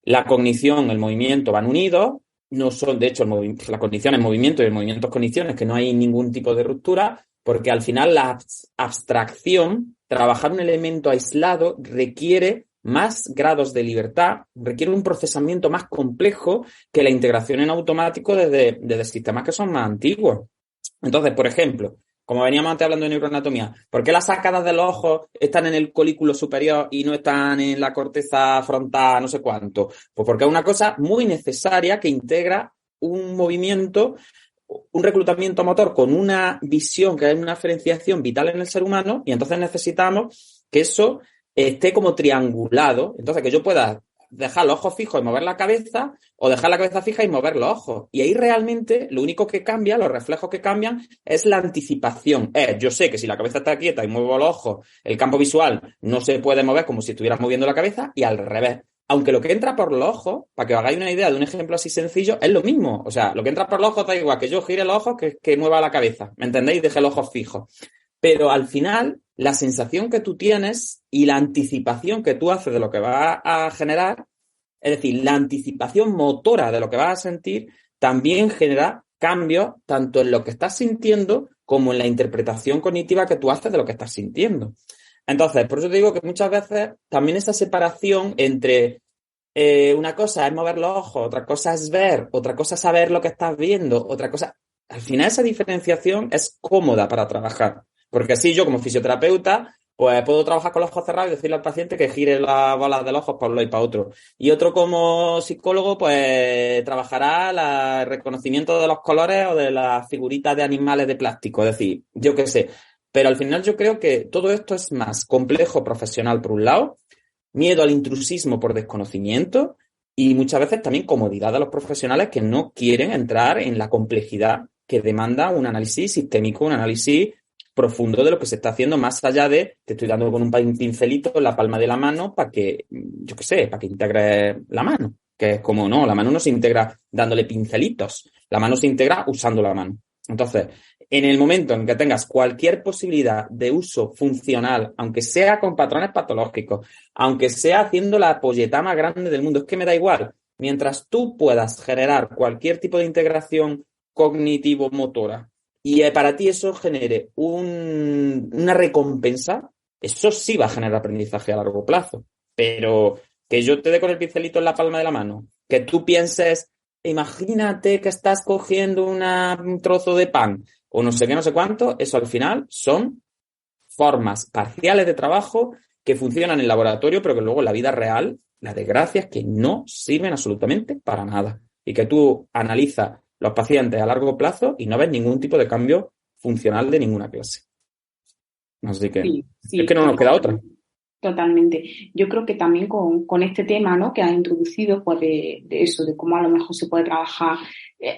la cognición, el movimiento van unidos, no son, de hecho, la cognición es movimiento y el movimiento es cognición, es que no hay ningún tipo de ruptura, porque al final la abstracción, trabajar un elemento aislado, requiere más grados de libertad, requiere un procesamiento más complejo que la integración en automático desde sistemas que son más antiguos. Entonces, por ejemplo, como veníamos antes hablando de neuroanatomía, ¿por qué las arcadas de los ojos están en el colículo superior y no están en la corteza frontal, no sé cuánto? Pues porque es una cosa muy necesaria que integra un movimiento, un reclutamiento motor con una visión que es una diferenciación vital en el ser humano y entonces necesitamos que eso esté como triangulado. Entonces, que yo pueda dejar los ojos fijos y mover la cabeza o dejar la cabeza fija y mover los ojos. Y ahí realmente lo único que cambia, los reflejos que cambian, es la anticipación. Yo sé que si la cabeza está quieta y muevo los ojos, el campo visual no se puede mover como si estuvieras moviendo la cabeza y al revés. Aunque lo que entra por los ojos, para que os hagáis una idea de un ejemplo así sencillo, es lo mismo. O sea, lo que entra por los ojos da igual que yo gire los ojos que mueva la cabeza. ¿Me entendéis? Deje los ojos fijos. Pero al final, la sensación que tú tienes y la anticipación que tú haces de lo que va a generar, es decir, la anticipación motora de lo que vas a sentir, también genera cambios tanto en lo que estás sintiendo como en la interpretación cognitiva que tú haces de lo que estás sintiendo. Entonces, por eso te digo que muchas veces también esa separación entre una cosa es mover los ojos, otra cosa es ver, otra cosa es saber lo que estás viendo, otra cosa... Al final esa diferenciación es cómoda para trabajar. Porque así yo como fisioterapeuta pues puedo trabajar con los ojos cerrados y decirle al paciente que gire las bolas del ojo para un lado y para otro. Y otro como psicólogo pues trabajará el reconocimiento de los colores o de las figuritas de animales de plástico. Es decir, yo qué sé. Pero al final yo creo que todo esto es más complejo profesional por un lado, miedo al intrusismo por desconocimiento y muchas veces también comodidad de los profesionales que no quieren entrar en la complejidad que demanda un análisis sistémico, un análisis profundo de lo que se está haciendo, más allá de te estoy dando con un pincelito en la palma de la mano para que, yo qué sé, para que integre la mano. Que es como, no, la mano no se integra dándole pincelitos, la mano se integra usando la mano. Entonces, en el momento en que tengas cualquier posibilidad de uso funcional, aunque sea con patrones patológicos, aunque sea haciendo la polleta más grande del mundo, es que me da igual. Mientras tú puedas generar cualquier tipo de integración cognitivo-motora y para ti eso genere una recompensa, eso sí va a generar aprendizaje a largo plazo. Pero que yo te dé con el pincelito en la palma de la mano, que tú pienses, imagínate que estás cogiendo un trozo de pan o no sé qué, no sé cuánto, eso al final son formas parciales de trabajo que funcionan en el laboratorio, pero que luego en la vida real, la desgracia es que no sirven absolutamente para nada. Y que tú analizas los pacientes a largo plazo y no ves ningún tipo de cambio funcional de ninguna clase. Así que
sí,
es que no nos queda otra.
Totalmente. Yo creo que también con este tema, ¿no?, que has introducido, pues de eso, de cómo a lo mejor se puede trabajar,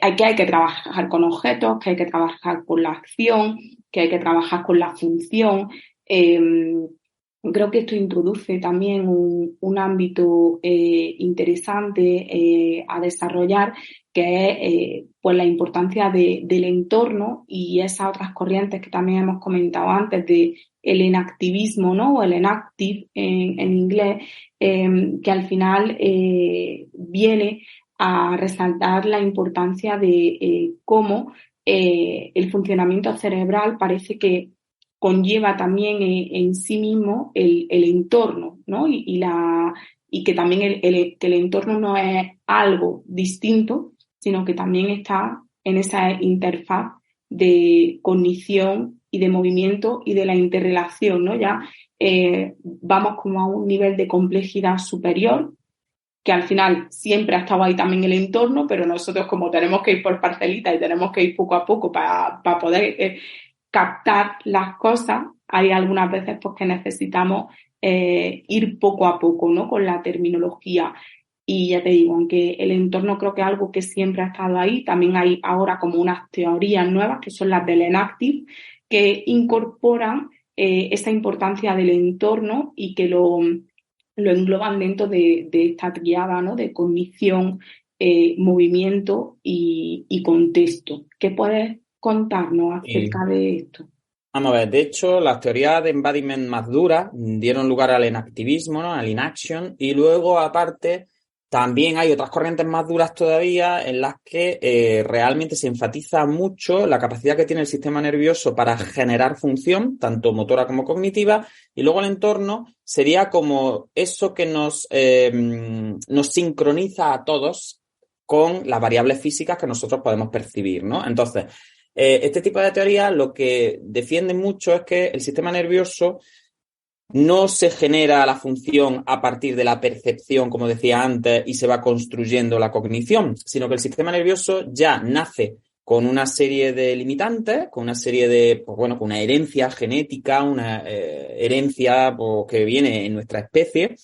hay que trabajar con objetos, que hay que trabajar con la acción, que hay que trabajar con la función. Creo que esto introduce también un ámbito interesante a desarrollar, que es pues la importancia del entorno y esas otras corrientes que también hemos comentado antes de el enactivismo, ¿no?, o el enactive en inglés, que al final viene a resaltar la importancia de cómo el funcionamiento cerebral parece que conlleva también en sí mismo el entorno, ¿no? Y que también que el entorno no es algo distinto, sino que también está en esa interfaz de cognición y de movimiento y de la interrelación, ¿no? Ya vamos como a un nivel de complejidad superior, que al final siempre ha estado ahí también el entorno, pero nosotros como tenemos que ir por parcelitas y tenemos que ir poco a poco para poder captar las cosas, hay algunas veces pues que necesitamos ir poco a poco, ¿no?, con la terminología. Y ya te digo, aunque el entorno creo que es algo que siempre ha estado ahí, también hay ahora como unas teorías nuevas que son las del enactive, que incorporan esa importancia del entorno y que lo engloban dentro de esta triada, ¿no?, de cognición, movimiento y contexto. ¿Qué puedes contarnos acerca de esto?
Vamos a ver, de hecho, las teorías de embodiment más duras dieron lugar al enactivismo, ¿no?, al inaction, y luego, aparte, también hay otras corrientes más duras todavía en las que realmente se enfatiza mucho la capacidad que tiene el sistema nervioso para generar función, tanto motora como cognitiva, y luego el entorno sería como eso que nos sincroniza a todos con las variables físicas que nosotros podemos percibir, ¿no? Entonces, este tipo de teoría lo que defiende mucho es que el sistema nervioso no se genera la función a partir de la percepción, como decía antes, y se va construyendo la cognición, sino que el sistema nervioso ya nace con una serie de limitantes, con una serie de, pues bueno, con una herencia genética, una herencia pues, que viene en nuestra especie,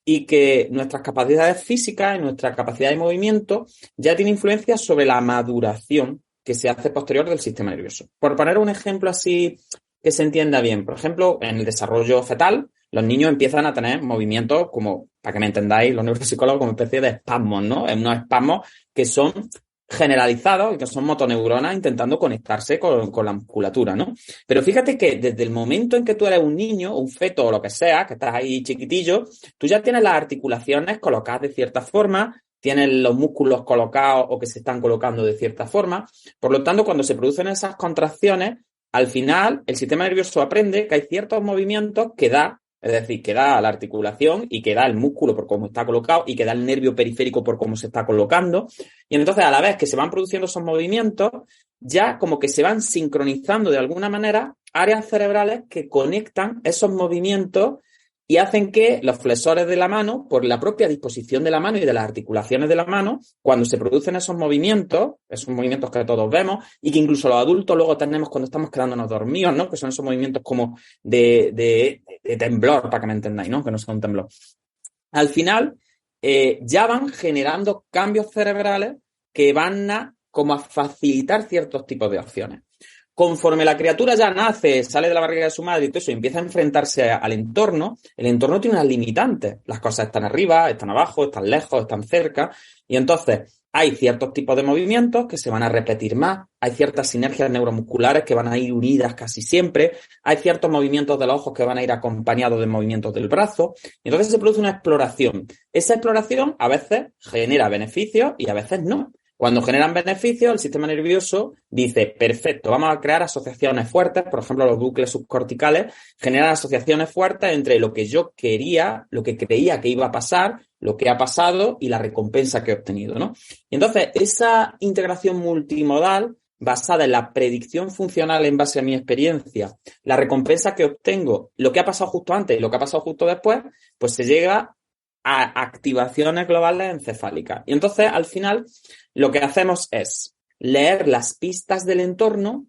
y que nuestras capacidades físicas y nuestra capacidad de movimiento ya tiene influencia sobre la maduración que se hace posterior del sistema nervioso. Por poner un ejemplo así que se entienda bien, por ejemplo, en el desarrollo fetal, los niños empiezan a tener movimientos como, para que me entendáis, los neuropsicólogos, como especie de espasmos, ¿no? Unos espasmos que son generalizados y que son motoneuronas intentando conectarse con la musculatura, ¿no? Pero fíjate que desde el momento en que tú eres un niño, un feto o lo que sea, que estás ahí chiquitillo, tú ya tienes las articulaciones colocadas de cierta forma, tienes los músculos colocados o que se están colocando de cierta forma. Por lo tanto, cuando se producen esas contracciones, al final el sistema nervioso aprende que hay ciertos movimientos que da, es decir, que da la articulación y que da el músculo por cómo está colocado y que da el nervio periférico por cómo se está colocando. Y entonces, a la vez que se van produciendo esos movimientos, ya como que se van sincronizando de alguna manera áreas cerebrales que conectan esos movimientos y hacen que los flexores de la mano, por la propia disposición de la mano y de las articulaciones de la mano, cuando se producen esos movimientos que todos vemos y que incluso los adultos luego tenemos cuando estamos quedándonos dormidos, ¿no? Que son esos movimientos como de temblor, para que me entendáis, ¿no? Que no son un temblor. Al final, ya van generando cambios cerebrales que van a como a facilitar ciertos tipos de acciones. Conforme la criatura ya nace, sale de la barriga de su madre y todo eso, y empieza a enfrentarse al entorno, el entorno tiene unas limitantes. Las cosas están arriba, están abajo, están lejos, están cerca. Y entonces hay ciertos tipos de movimientos que se van a repetir más. Hay ciertas sinergias neuromusculares que van a ir unidas casi siempre. Hay ciertos movimientos de los ojos que van a ir acompañados de movimientos del brazo. Y entonces se produce una exploración. Esa exploración a veces genera beneficios y a veces no. Cuando generan beneficios, el sistema nervioso dice, perfecto, vamos a crear asociaciones fuertes, por ejemplo, los bucles subcorticales generan asociaciones fuertes entre lo que yo quería, lo que creía que iba a pasar, lo que ha pasado y la recompensa que he obtenido, ¿no? Y entonces, esa integración multimodal basada en la predicción funcional en base a mi experiencia, la recompensa que obtengo, lo que ha pasado justo antes y lo que ha pasado justo después, pues se llega a activaciones globales encefálicas. Y entonces, al final, lo que hacemos es leer las pistas del entorno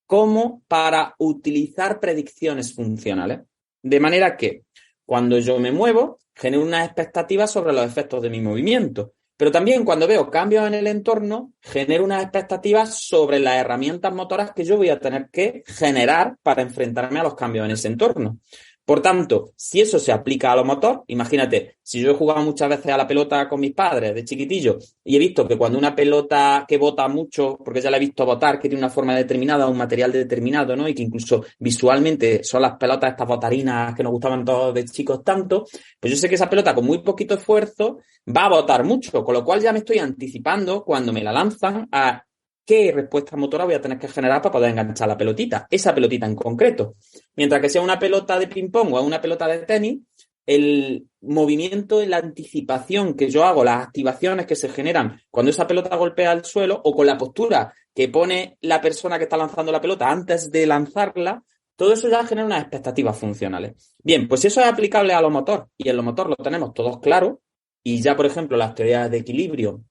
como para utilizar predicciones funcionales. De manera que, cuando yo me muevo, genero unas expectativas sobre los efectos de mi movimiento. Pero también cuando veo cambios en el entorno, genero unas expectativas sobre las herramientas motoras que yo voy a tener que generar para enfrentarme a los cambios en ese entorno. Por tanto, si eso se aplica a lo motor, imagínate, si yo he jugado muchas veces a la pelota con mis padres de chiquitillo y he visto que cuando una pelota que bota mucho, porque ya la he visto botar, que tiene una forma determinada, un material determinado, ¿no? Y que incluso visualmente son las pelotas estas botarinas que nos gustaban todos de chicos tanto, pues yo sé que esa pelota con muy poquito esfuerzo va a botar mucho, con lo cual ya me estoy anticipando cuando me la lanzan a qué respuesta motora voy a tener que generar para poder enganchar la pelotita, esa pelotita en concreto. Mientras que sea una pelota de ping-pong o una pelota de tenis, el movimiento, la anticipación que yo hago, las activaciones que se generan cuando esa pelota golpea el suelo o con la postura que pone la persona que está lanzando la pelota antes de lanzarla, todo eso ya genera unas expectativas funcionales. Bien, pues eso es aplicable a lo motor y en lo motor lo tenemos todos claro y ya, por ejemplo, las teorías de equilibrio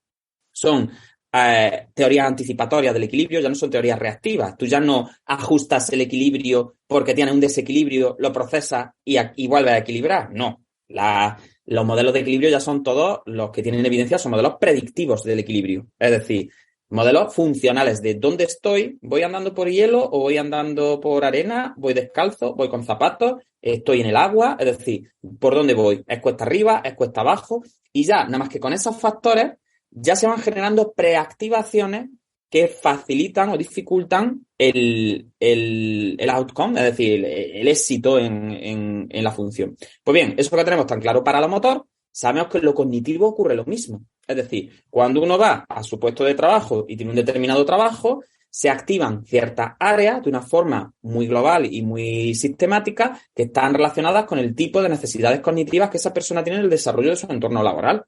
son teorías anticipatorias del equilibrio, ya no son teorías reactivas. Tú ya no ajustas el equilibrio porque tienes un desequilibrio, lo procesas y vuelves a equilibrar. No. Los modelos de equilibrio ya son todos los que tienen evidencia, son modelos predictivos del equilibrio. Es decir, modelos funcionales de dónde estoy, voy andando por hielo o voy andando por arena, voy descalzo, voy con zapatos, estoy en el agua, es decir, ¿por dónde voy? ¿Es cuesta arriba? ¿Es cuesta abajo? Y ya, nada más que con esos factores, ya se van generando preactivaciones que facilitan o dificultan el outcome, es decir, el éxito en la función. Pues bien, eso que tenemos tan claro para lo motor, sabemos que en lo cognitivo ocurre lo mismo. Es decir, cuando uno va a su puesto de trabajo y tiene un determinado trabajo, se activan ciertas áreas de una forma muy global y muy sistemática que están relacionadas con el tipo de necesidades cognitivas que esa persona tiene en el desarrollo de su entorno laboral.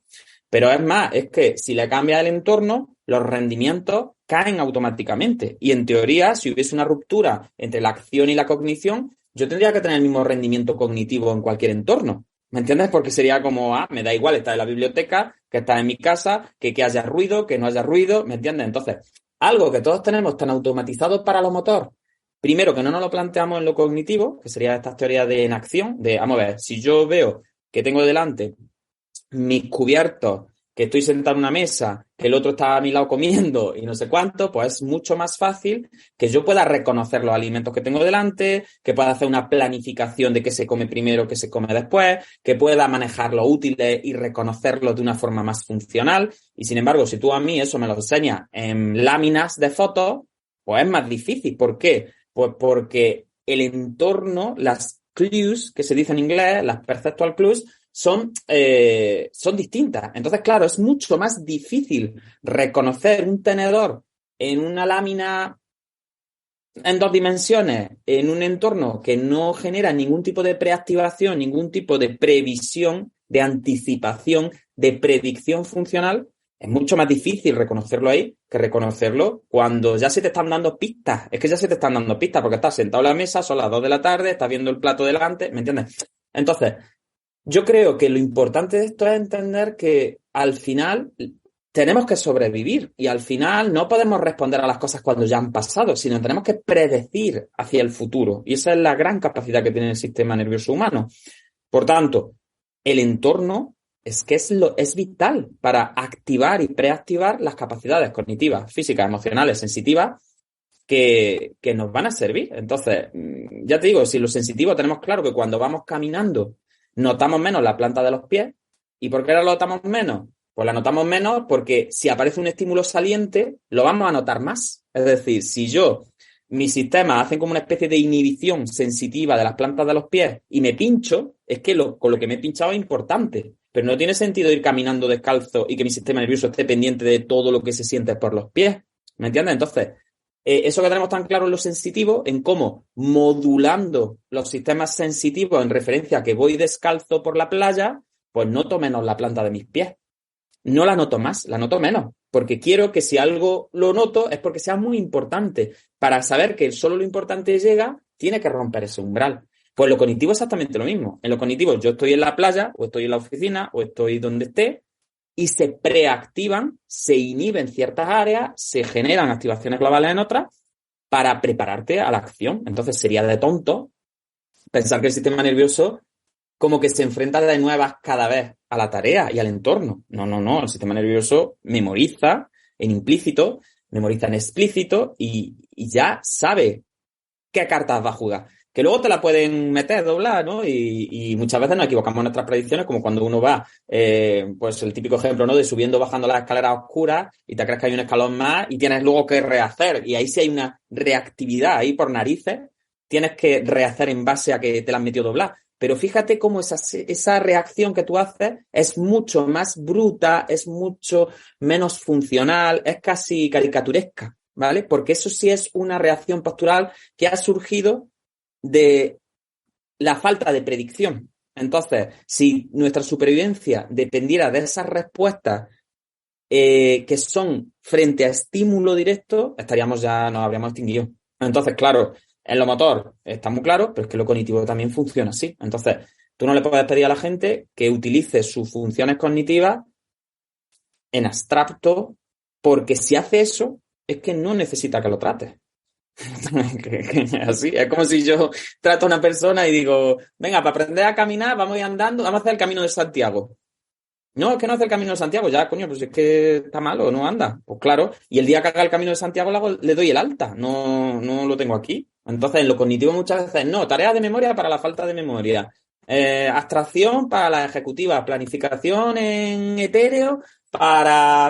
Pero es más, es que si le cambia el entorno, los rendimientos caen automáticamente. Y en teoría, si hubiese una ruptura entre la acción y la cognición, yo tendría que tener el mismo rendimiento cognitivo en cualquier entorno. ¿Me entiendes? Porque sería como, me da igual estar en la biblioteca, que estar en mi casa, que haya ruido, que no haya ruido, ¿me entiendes? Entonces, algo que todos tenemos tan automatizado para lo motor, primero que no nos lo planteamos en lo cognitivo, que sería estas teorías de inacción, de, vamos a ver, si yo veo que tengo delante mis cubiertos que estoy sentado en una mesa, que el otro está a mi lado comiendo y no sé cuánto, pues es mucho más fácil que yo pueda reconocer los alimentos que tengo delante, que pueda hacer una planificación de qué se come primero, qué se come después, que pueda manejar los útiles y reconocerlos de una forma más funcional. Y sin embargo, si tú a mí eso me lo enseñas en láminas de fotos, pues es más difícil. ¿Por qué? Pues porque el entorno, las clues, que se dice en inglés, las perceptual clues, son distintas. Entonces, claro, es mucho más difícil reconocer un tenedor en una lámina en 2 dimensiones, en un entorno que no genera ningún tipo de preactivación, ningún tipo de previsión, de anticipación, de predicción funcional. Es mucho más difícil reconocerlo ahí que reconocerlo cuando ya se te están dando pistas. Es que ya se te están dando pistas porque estás sentado en la mesa, son las 2 de la tarde, estás viendo el plato delante, ¿me entiendes? Entonces, yo creo que lo importante de esto es entender que al final tenemos que sobrevivir y al final no podemos responder a las cosas cuando ya han pasado, sino tenemos que predecir hacia el futuro. Y esa es la gran capacidad que tiene el sistema nervioso humano. Por tanto, el entorno es vital para activar y preactivar las capacidades cognitivas, físicas, emocionales, sensitivas que nos van a servir. Entonces, ya te digo, si lo sensitivo tenemos claro que cuando vamos caminando notamos menos la planta de los pies. ¿Y por qué la notamos menos? Pues la notamos menos porque si aparece un estímulo saliente, lo vamos a notar más. Es decir, si mis sistemas hacen como una especie de inhibición sensitiva de las plantas de los pies y me pincho, es que con lo que me he pinchado es importante. Pero no tiene sentido ir caminando descalzo y que mi sistema nervioso esté pendiente de todo lo que se siente por los pies. ¿Me entiendes? Entonces, eso que tenemos tan claro en lo sensitivo, en cómo modulando los sistemas sensitivos en referencia a que voy descalzo por la playa, pues noto menos la planta de mis pies. No la noto más, la noto menos, porque quiero que si algo lo noto es porque sea muy importante. Para saber que solo lo importante llega, tiene que romper ese umbral. Pues lo cognitivo es exactamente lo mismo. En lo cognitivo yo estoy en la playa, o estoy en la oficina, o estoy donde esté, y se preactivan, se inhiben ciertas áreas, se generan activaciones globales en otras para prepararte a la acción. Entonces sería de tonto pensar que el sistema nervioso como que se enfrenta de nuevas cada vez a la tarea y al entorno. No. El sistema nervioso memoriza en implícito, memoriza en explícito y ya sabe qué cartas va a jugar. Que luego te la pueden meter, doblar, ¿no? Y muchas veces nos equivocamos en nuestras predicciones, como cuando uno va, pues el típico ejemplo, ¿no? De subiendo, bajando las escaleras oscuras y te crees que hay un escalón más y tienes luego que rehacer. Y ahí sí hay una reactividad ahí por narices, tienes que rehacer en base a que te la han metido doblar. Pero fíjate cómo esa reacción que tú haces es mucho más bruta, es mucho menos funcional, es casi caricaturesca, ¿vale? Porque eso sí es una reacción postural que ha surgido de la falta de predicción. Entonces, si nuestra supervivencia dependiera de esas respuestas que son frente a estímulo directo, nos habríamos extinguido. Entonces, claro, en lo motor está muy claro, pero es que lo cognitivo también funciona así. Entonces, tú no le puedes pedir a la gente que utilice sus funciones cognitivas en abstracto, porque si hace eso, es que no necesita que lo trates. Así, es como si yo trato a una persona y digo, venga, para aprender a caminar, vamos a ir andando, vamos a hacer el Camino de Santiago. No, es que no hace el Camino de Santiago, ya, coño, pues es que está malo, no anda. Pues claro, y el día que haga el Camino de Santiago le doy el alta, no lo tengo aquí. Entonces, en lo cognitivo muchas veces no, tareas de memoria para la falta de memoria, abstracción para la ejecutiva, planificación en etéreo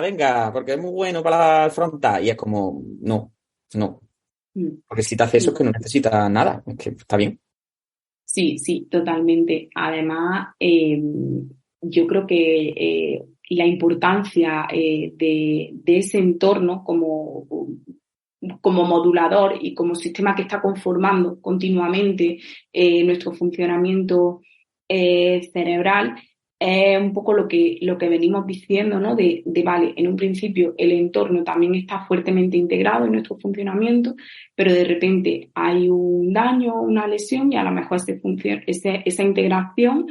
venga, porque es muy bueno para el frontal. Y es como, no. Porque si te hace eso es que no necesita nada, es que está bien.
Sí, totalmente. Además, yo creo que la importancia de ese entorno como modulador y como sistema que está conformando continuamente nuestro funcionamiento cerebral es un poco lo que venimos diciendo, ¿no? De vale, en un principio el entorno también está fuertemente integrado en nuestro funcionamiento, pero de repente hay un daño, una lesión y a lo mejor esa integración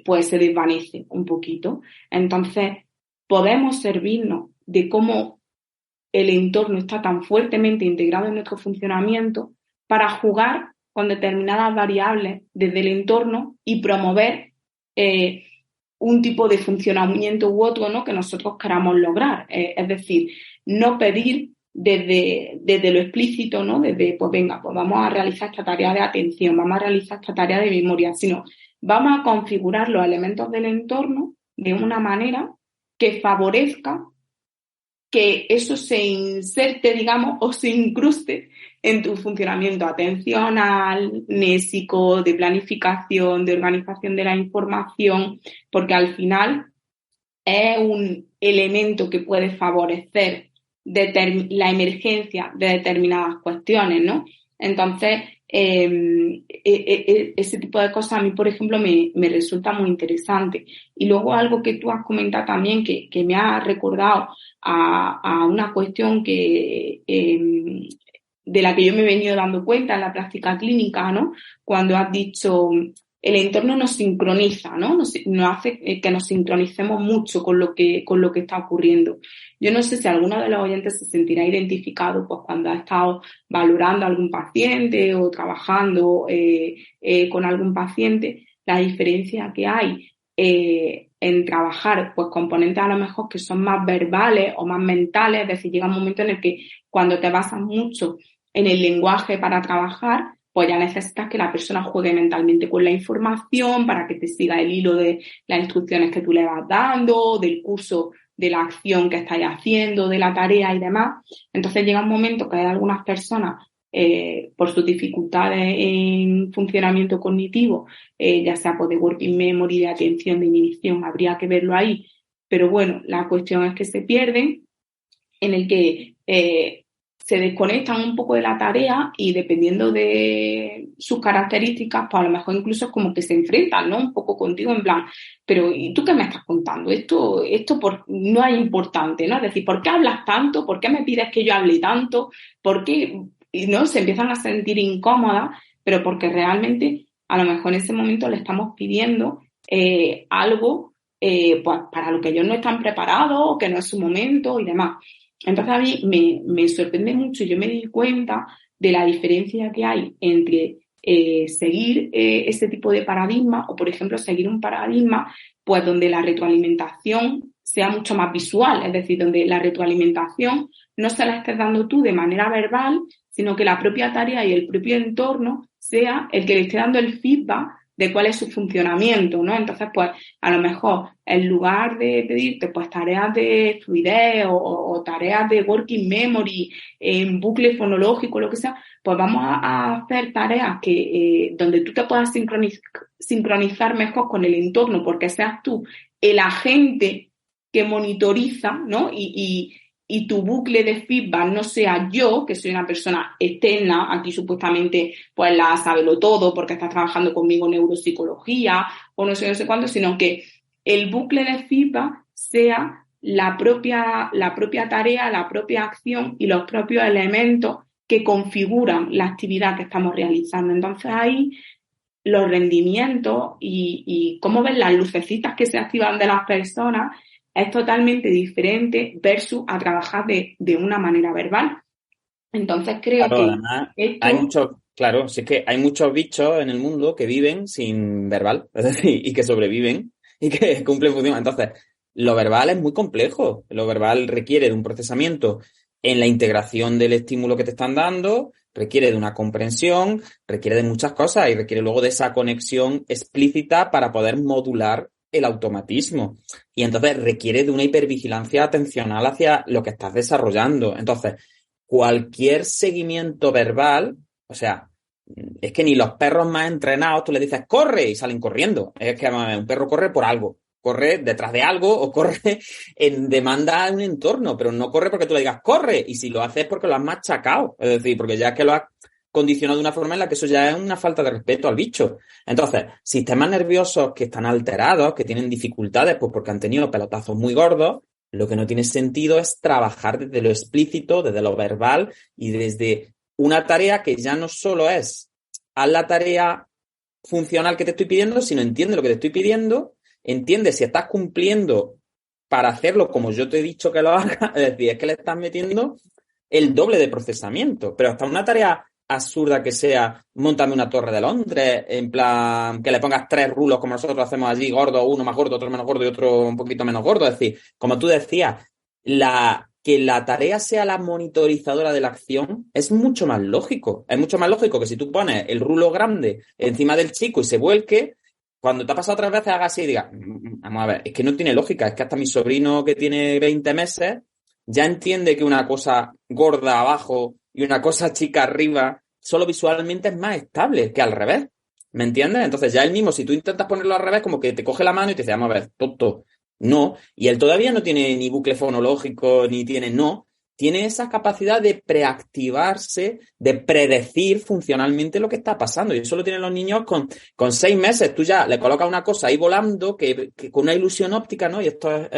pues se desvanece un poquito. Entonces, podemos servirnos de cómo el entorno está tan fuertemente integrado en nuestro funcionamiento para jugar con determinadas variables desde el entorno y promover un tipo de funcionamiento u otro, ¿no?, que nosotros queramos lograr. Es decir, no pedir desde lo explícito, ¿no?, desde, pues venga, pues vamos a realizar esta tarea de atención, vamos a realizar esta tarea de memoria, sino vamos a configurar los elementos del entorno de una manera que favorezca que eso se inserte, digamos, o se incruste en tu funcionamiento atencional, nésico, de planificación, de organización de la información, porque al final es un elemento que puede favorecer la emergencia de determinadas cuestiones, ¿no? Entonces, ese tipo de cosas a mí, por ejemplo, me resulta muy interesante. Y luego algo que tú has comentado también que me ha recordado a una cuestión que de la que yo me he venido dando cuenta en la práctica clínica, ¿no? Cuando has dicho el entorno nos sincroniza, ¿no? Nos hace que nos sincronicemos mucho con lo que está ocurriendo. Yo no sé si alguno de los oyentes se sentirá identificado, pues, cuando ha estado valorando a algún paciente o trabajando con algún paciente, la diferencia que hay en trabajar, pues, componentes a lo mejor que son más verbales o más mentales. Es decir, llega un momento en el que cuando te basas mucho en el lenguaje para trabajar, pues ya necesitas que la persona juegue mentalmente con la información para que te siga el hilo de las instrucciones que tú le vas dando, del curso de la acción que estáis haciendo, de la tarea y demás. Entonces llega un momento que hay algunas personas, por sus dificultades en funcionamiento cognitivo, ya sea por de working memory, de atención, de inhibición, habría que verlo ahí. Pero bueno, la cuestión es que se pierden, en el que se desconectan un poco de la tarea y dependiendo de sus características, pues a lo mejor incluso es como que se enfrentan, ¿no?, un poco contigo en plan, pero ¿y tú qué me estás contando? Esto no es importante, ¿no? Es decir, ¿por qué hablas tanto? ¿Por qué me pides que yo hable tanto? ¿Por qué? Y no, se empiezan a sentir incómodas, pero porque realmente a lo mejor en ese momento le estamos pidiendo algo pues para lo que ellos no están preparados, que no es su momento y demás. Entonces a mí me sorprende mucho y yo me di cuenta de la diferencia que hay entre seguir ese tipo de paradigma o, por ejemplo, seguir un paradigma pues donde la retroalimentación sea mucho más visual, es decir, donde la retroalimentación no se la estés dando tú de manera verbal, sino que la propia tarea y el propio entorno sea el que le esté dando el feedback de cuál es su funcionamiento, ¿no? Entonces, pues, a lo mejor, en lugar de pedirte, pues, tareas de fluidez o tareas de working memory, en bucle fonológico, lo que sea, pues vamos a hacer tareas que donde tú te puedas sincronizar mejor con el entorno, porque seas tú el agente que monitoriza, ¿no? Y tu bucle de feedback no sea yo, que soy una persona externa, aquí supuestamente pues la sábelo todo porque estás trabajando conmigo en neuropsicología o no sé cuánto, sino que el bucle de feedback sea la propia tarea, la propia acción y los propios elementos que configuran la actividad que estamos realizando. Entonces ahí los rendimientos y cómo ven las lucecitas que se activan de las personas es totalmente diferente versus a trabajar de una manera verbal. Entonces creo
claro,
que
además,
esto...
claro, sí es que hay muchos bichos en el mundo que viven sin verbal, es decir, y que sobreviven y que cumplen función. Entonces, lo verbal es muy complejo. Lo verbal requiere de un procesamiento en la integración del estímulo que te están dando, requiere de una comprensión, requiere de muchas cosas y requiere luego de esa conexión explícita para poder modular el automatismo. Y entonces requiere de una hipervigilancia atencional hacia lo que estás desarrollando. Entonces, cualquier seguimiento verbal, o sea, es que ni los perros más entrenados, tú le dices, corre, y salen corriendo. Es que un perro corre por algo. Corre detrás de algo o corre en demanda de un entorno, pero no corre porque tú le digas, corre. Y si lo haces es porque lo has machacado. Es decir, porque ya es que lo has condicionado de una forma en la que eso ya es una falta de respeto al bicho. Entonces, sistemas nerviosos que están alterados, que tienen dificultades, pues porque han tenido pelotazos muy gordos, lo que no tiene sentido es trabajar desde lo explícito, desde lo verbal y desde una tarea que ya no solo es haz la tarea funcional que te estoy pidiendo, sino entiende lo que te estoy pidiendo, entiende si estás cumpliendo para hacerlo como yo te he dicho que lo hagas, es decir, es que le estás metiendo el doble de procesamiento, pero hasta una tarea absurda que sea, móntame una torre de Londres, en plan, que le pongas 3 rulos como nosotros hacemos allí, gordo, uno más gordo, otro menos gordo y otro un poquito menos gordo. Es decir, como tú decías, que la tarea sea la monitorizadora de la acción es mucho más lógico. Es mucho más lógico que si tú pones el rulo grande encima del chico y se vuelque, cuando te ha pasado 3 veces haga así y diga, vamos a ver, es que no tiene lógica, es que hasta mi sobrino que tiene 20 meses ya entiende que una cosa gorda abajo y una cosa chica arriba solo visualmente es más estable que al revés. ¿Me entiendes? Entonces ya él mismo, si tú intentas ponerlo al revés, como que te coge la mano y te dice, vamos a ver, tonto. No, y él todavía no tiene ni bucle fonológico, ni tiene esa capacidad de preactivarse, de predecir funcionalmente lo que está pasando. Y eso lo tienen los niños con 6 meses. Tú ya le colocas una cosa ahí volando que con una ilusión óptica, ¿no? Y estos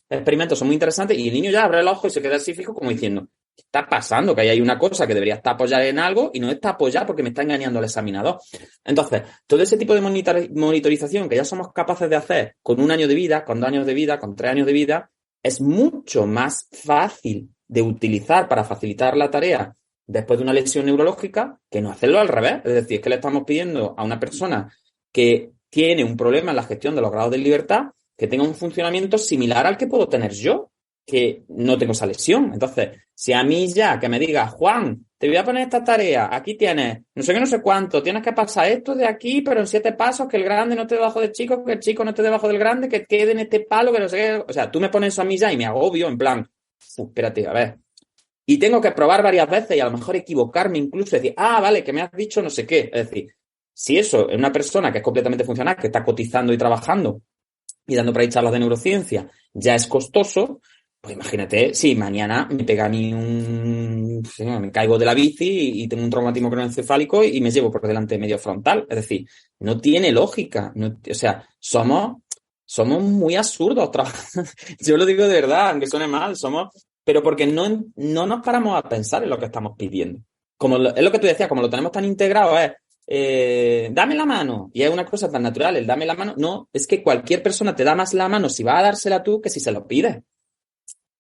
experimentos son muy interesantes. Y el niño ya abre el ojo y se queda así fijo como diciendo, ¿qué está pasando? Que ahí hay una cosa que debería estar apoyada en algo y no está apoyada porque me está engañando el examinador. Entonces, todo ese tipo de monitorización que ya somos capaces de hacer con 1 año de vida, con 2 años de vida, con 3 años de vida, es mucho más fácil de utilizar para facilitar la tarea después de una lesión neurológica que no hacerlo al revés. Es decir, es que le estamos pidiendo a una persona que tiene un problema en la gestión de los grados de libertad que tenga un funcionamiento similar al que puedo tener yo, que no tengo esa lesión. Entonces, si a mí ya que me diga, Juan, te voy a poner esta tarea, aquí tienes no sé qué, no sé cuánto, tienes que pasar esto de aquí, pero en 7 pasos, que el grande no esté debajo del chico, que el chico no esté debajo del grande, que quede en este palo, que no sé qué. O sea, tú me pones eso a mí ya y me agobio, en plan, espérate, a ver. Y tengo que probar varias veces y a lo mejor equivocarme incluso, decir, vale, que me has dicho no sé qué. Es decir, si eso es una persona que es completamente funcional, que está cotizando y trabajando y dando por ahí charlas de neurociencia, ya es costoso, pues imagínate si mañana me pega a mí me caigo de la bici y tengo un traumatismo craneoencefálico y me llevo por delante medio frontal. Es decir, no tiene lógica. No, o sea, somos muy absurdos. Yo lo digo de verdad, aunque suene mal, pero porque no nos paramos a pensar en lo que estamos pidiendo. Es lo que tú decías, como lo tenemos tan integrado, dame la mano, y es una cosa tan natural, el dame la mano. No, es que cualquier persona te da más la mano si va a dársela tú que si se lo pides.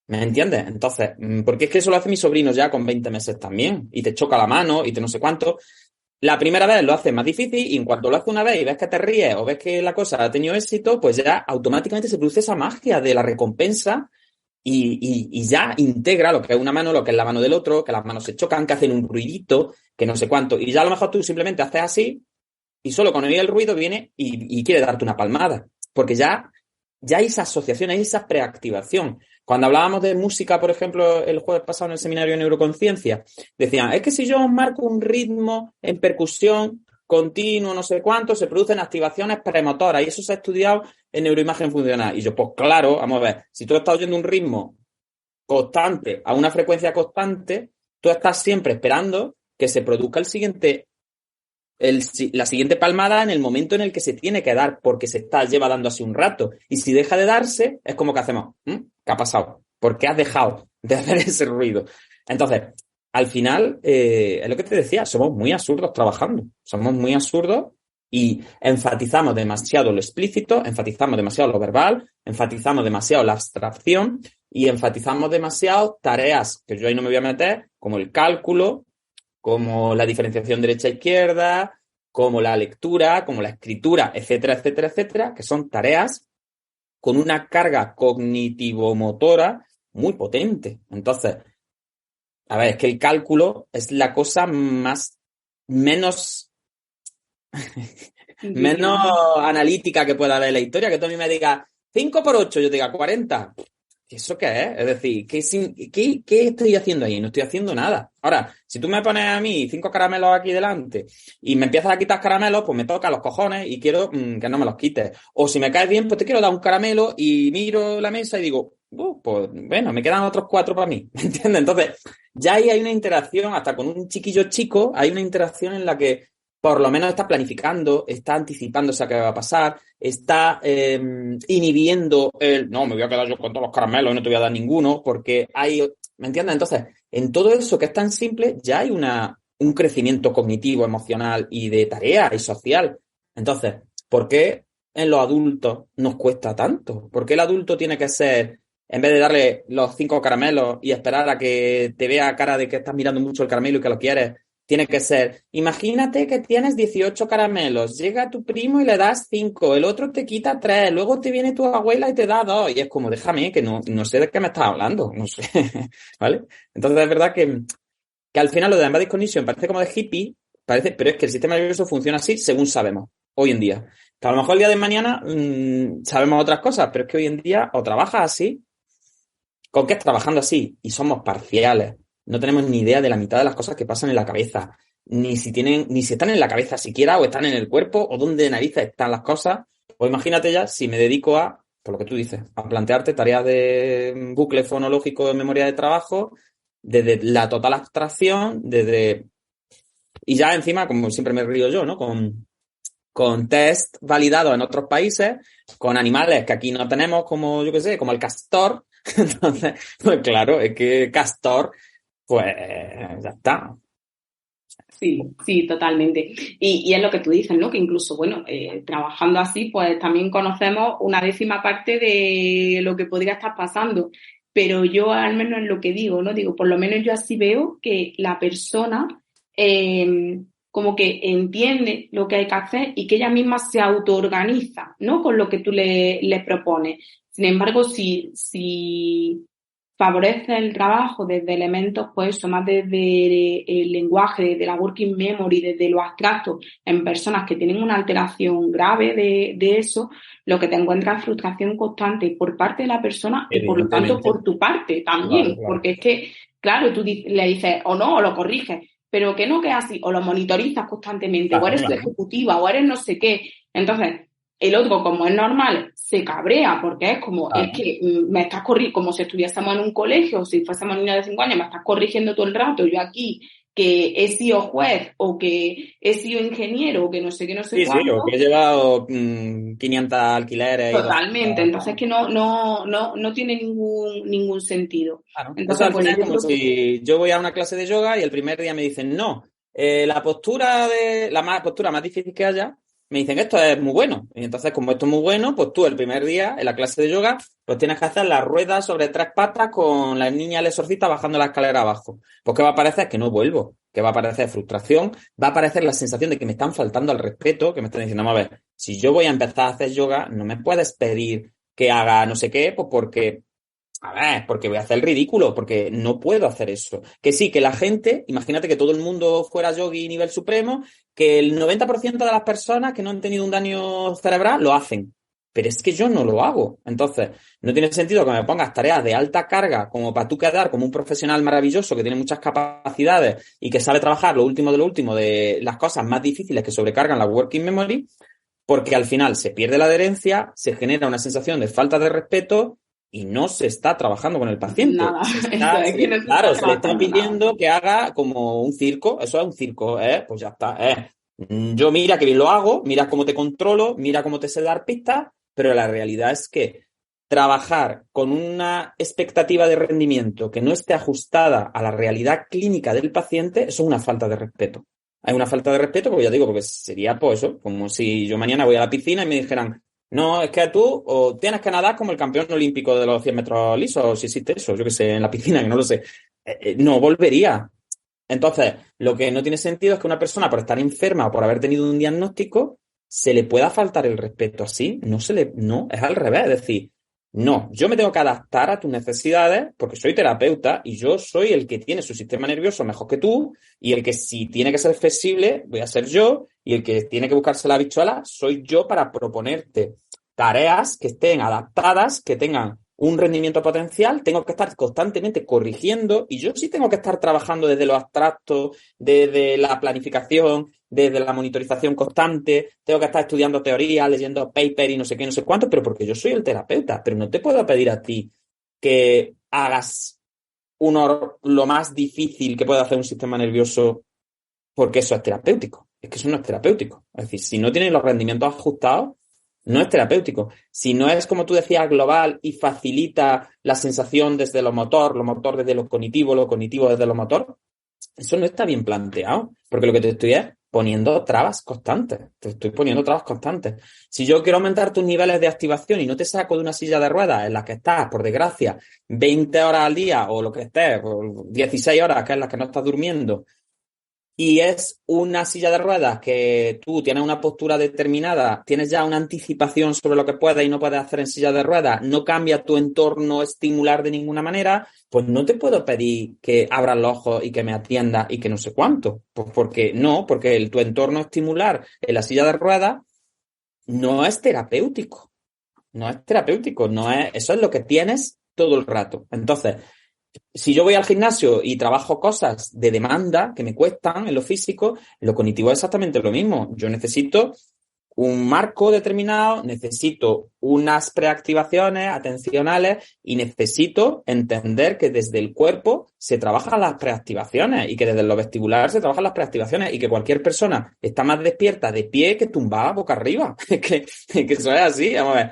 ¿Me entiendes? Entonces, porque es que eso lo hace mi sobrino ya con 20 meses también, y te choca la mano y te no sé cuánto. La primera vez lo hace más difícil y en cuanto lo hace una vez y ves que te ríes o ves que la cosa ha tenido éxito, pues ya automáticamente se produce esa magia de la recompensa y ya integra lo que es una mano, lo que es la mano del otro, que las manos se chocan, que hacen un ruidito, que no sé cuánto. Y ya a lo mejor tú simplemente haces así y solo con oír el ruido viene y quiere darte una palmada. Porque ya hay esa asociación, hay esa preactivación. Cuando hablábamos de música, por ejemplo, el jueves pasado en el seminario de neuroconciencia, decían, es que si yo marco un ritmo en percusión continuo, no sé cuánto, se producen activaciones premotoras y eso se ha estudiado en neuroimagen funcional. Y yo, pues claro, vamos a ver, si tú estás oyendo un ritmo constante a una frecuencia constante, tú estás siempre esperando que se produzca la siguiente palmada en el momento en el que se tiene que dar, porque se lleva dando así un rato. Y si deja de darse, es como que hacemos, ¿qué ha pasado? ¿Por qué has dejado de hacer ese ruido? Entonces, al final, es lo que te decía, somos muy absurdos trabajando. Somos muy absurdos y enfatizamos demasiado lo explícito, enfatizamos demasiado lo verbal, enfatizamos demasiado la abstracción y enfatizamos demasiado tareas que yo ahí no me voy a meter, como el cálculo, como la diferenciación derecha-izquierda, como la lectura, como la escritura, etcétera, etcétera, etcétera, que son tareas con una carga cognitivo-motora muy potente. Entonces, a ver, es que el cálculo es la cosa menos analítica que pueda haber en la historia, que tú a mí me digas 5 por 8, yo te diga 40. ¿Eso qué es? Es decir, ¿qué estoy haciendo ahí? No estoy haciendo nada. Ahora, si tú me pones a mí 5 caramelos aquí delante y me empiezas a quitar caramelos, pues me toca los cojones y quiero que no me los quites. O si me caes bien, pues te quiero dar un caramelo y miro la mesa y digo, pues bueno, me quedan otros 4 para mí. ¿Me entiendes? Entonces, ya ahí hay una interacción, hasta con un chiquillo chico, hay una interacción en la que por lo menos está planificando, está anticipándose a qué va a pasar, está inhibiendo no, me voy a quedar yo con todos los caramelos y no te voy a dar ninguno, porque hay, ¿me entiendes? Entonces, en todo eso que es tan simple, ya hay un crecimiento cognitivo, emocional y de tarea y social. Entonces, ¿por qué en los adultos nos cuesta tanto? ¿Por qué el adulto tiene que ser, en vez de darle los 5 caramelos y esperar a que te vea cara de que estás mirando mucho el caramelo y que lo quieres, Tiene que ser, imagínate que tienes 18 caramelos, llega tu primo y le das 5, el otro te quita 3, luego te viene tu abuela y te da 2, y es como, déjame, que no sé de qué me estás hablando, no sé, ¿vale? Entonces es verdad que al final lo de la embodied cognition parece como de hippie, parece, pero es que el sistema nervioso funciona así según sabemos, hoy en día. Que a lo mejor el día de mañana sabemos otras cosas, pero es que hoy en día o trabajas así, ¿con qué es trabajando así? Y somos parciales. No tenemos ni idea de la mitad de las cosas que pasan en la cabeza. Ni si están en la cabeza siquiera, o están en el cuerpo, o dónde de narices están las cosas. O imagínate ya si me dedico a, por lo que tú dices, a plantearte tareas de bucle fonológico de memoria de trabajo, desde la total abstracción, y ya encima, como siempre me río yo, ¿no? Con test validados en otros países, con animales que aquí no tenemos, como yo qué sé, como el castor. Entonces, pues claro, es que castor, pues ya está.
Sí, sí, totalmente. Y es lo que tú dices, ¿no? Que incluso, bueno, trabajando así, pues también conocemos una décima parte de lo que podría estar pasando. Pero yo al menos en lo que digo, ¿no? Digo, por lo menos yo así veo que la persona como que entiende lo que hay que hacer y que ella misma se autoorganiza, ¿no? Con lo que tú le propones. Sin embargo, si favorece el trabajo desde elementos, pues eso, más desde el lenguaje, desde la working memory, desde lo abstracto, en personas que tienen una alteración grave de eso, lo que te encuentras es frustración constante por parte de la persona y por lo tanto por tu parte también,
Claro.
porque es que, claro, tú le dices o no, o lo corriges, pero que no que así, o lo monitorizas constantemente, o eres tu ejecutiva, o eres no sé qué. Entonces, el otro, como es normal, se cabrea porque es como, es que me estás corrigiendo, como si estuviésemos en un colegio, o si fuésemos niños de 5 años, me estás corrigiendo todo el rato, yo aquí, que he sido juez, o que he sido ingeniero, o que no sé qué, no sé cuánto.
Sí, o que he llevado 500 alquileres.
Totalmente, entonces es que no tiene ningún sentido.
Claro.
Entonces,
Eso al
pues
final es
yo
como
creo que
si yo voy a una clase de yoga y el primer día me dicen, no, la postura postura más difícil que haya, me dicen, esto es muy bueno. Y entonces, como esto es muy bueno, pues tú el primer día en la clase de yoga, pues tienes que hacer la rueda sobre 3 patas con la niña el exorcista bajando la escalera abajo. Pues ¿qué va a aparecer? Que no vuelvo. Que va a aparecer frustración, va a aparecer la sensación de que me están faltando al respeto, que me están diciendo, vamos a ver, si yo voy a empezar a hacer yoga, no me puedes pedir que haga no sé qué, pues porque voy a hacer el ridículo, porque no puedo hacer eso. Que sí, que la gente, imagínate que todo el mundo fuera yogi nivel supremo, que el 90% de las personas que no han tenido un daño cerebral lo hacen. Pero es que yo no lo hago. Entonces, no tiene sentido que me pongas tareas de alta carga como para tú quedar como un profesional maravilloso que tiene muchas capacidades y que sabe trabajar lo último de las cosas más difíciles que sobrecargan la working memory, porque al final se pierde la adherencia, se genera una sensación de falta de respeto y no se está trabajando con el paciente.
nada,
Claro, se le está pidiendo que haga como un circo, eso es un circo, pues ya está, Yo mira que bien lo hago, mira cómo te controlo, mira cómo te sé dar pistas, pero la realidad es que trabajar con una expectativa de rendimiento que no esté ajustada a la realidad clínica del paciente, eso es una falta de respeto. Hay una falta de respeto, porque ya digo, porque sería pues eso, como si yo mañana voy a la piscina y me dijeran, no, es que tú o tienes que nadar como el campeón olímpico de los 100 metros lisos, si existe eso, yo que sé, en la piscina, que no lo sé. No volvería. Entonces, lo que no tiene sentido es que una persona, por estar enferma o por haber tenido un diagnóstico, se le pueda faltar el respeto así. No, es al revés. Es decir, no, yo me tengo que adaptar a tus necesidades porque soy terapeuta y yo soy el que tiene su sistema nervioso mejor que tú y el que si tiene que ser flexible voy a ser yo y el que tiene que buscarse la habichuela soy yo para proponerte tareas que estén adaptadas, que tengan un rendimiento potencial, tengo que estar constantemente corrigiendo y yo sí tengo que estar trabajando desde lo abstracto, desde la planificación, desde la monitorización constante, tengo que estar estudiando teoría, leyendo paper y no sé qué, no sé cuánto, pero porque yo soy el terapeuta, pero no te puedo pedir a ti que hagas lo más difícil que puede hacer un sistema nervioso porque eso es terapéutico. Es que eso no es terapéutico. Es decir, si no tienes los rendimientos ajustados, no es terapéutico. Si no es, como tú decías, global y facilita la sensación desde lo motor desde lo cognitivo desde lo motor, eso no está bien planteado. Porque lo que te estoy es poniendo trabas constantes. Te estoy poniendo trabas constantes. Si yo quiero aumentar tus niveles de activación y no te saco de una silla de ruedas en la que estás, por desgracia, 20 horas al día o lo que estés, o 16 horas, que es la que no estás durmiendo, y es una silla de ruedas que tú tienes una postura determinada, tienes ya una anticipación sobre lo que puedes y no puedes hacer en silla de ruedas, no cambia tu entorno estimular de ninguna manera, pues no te puedo pedir que abras los ojos y que me atiendas y que no sé cuánto. Pues porque tu entorno estimular en la silla de ruedas no es terapéutico. No es terapéutico, eso es lo que tienes todo el rato. Entonces, si yo voy al gimnasio y trabajo cosas de demanda que me cuestan en lo físico, lo cognitivo es exactamente lo mismo. Yo necesito un marco determinado, necesito unas preactivaciones atencionales y necesito entender que desde el cuerpo se trabajan las preactivaciones y que desde lo vestibular se trabajan las preactivaciones y que cualquier persona está más despierta de pie que tumbada boca arriba. que eso es así, vamos a ver.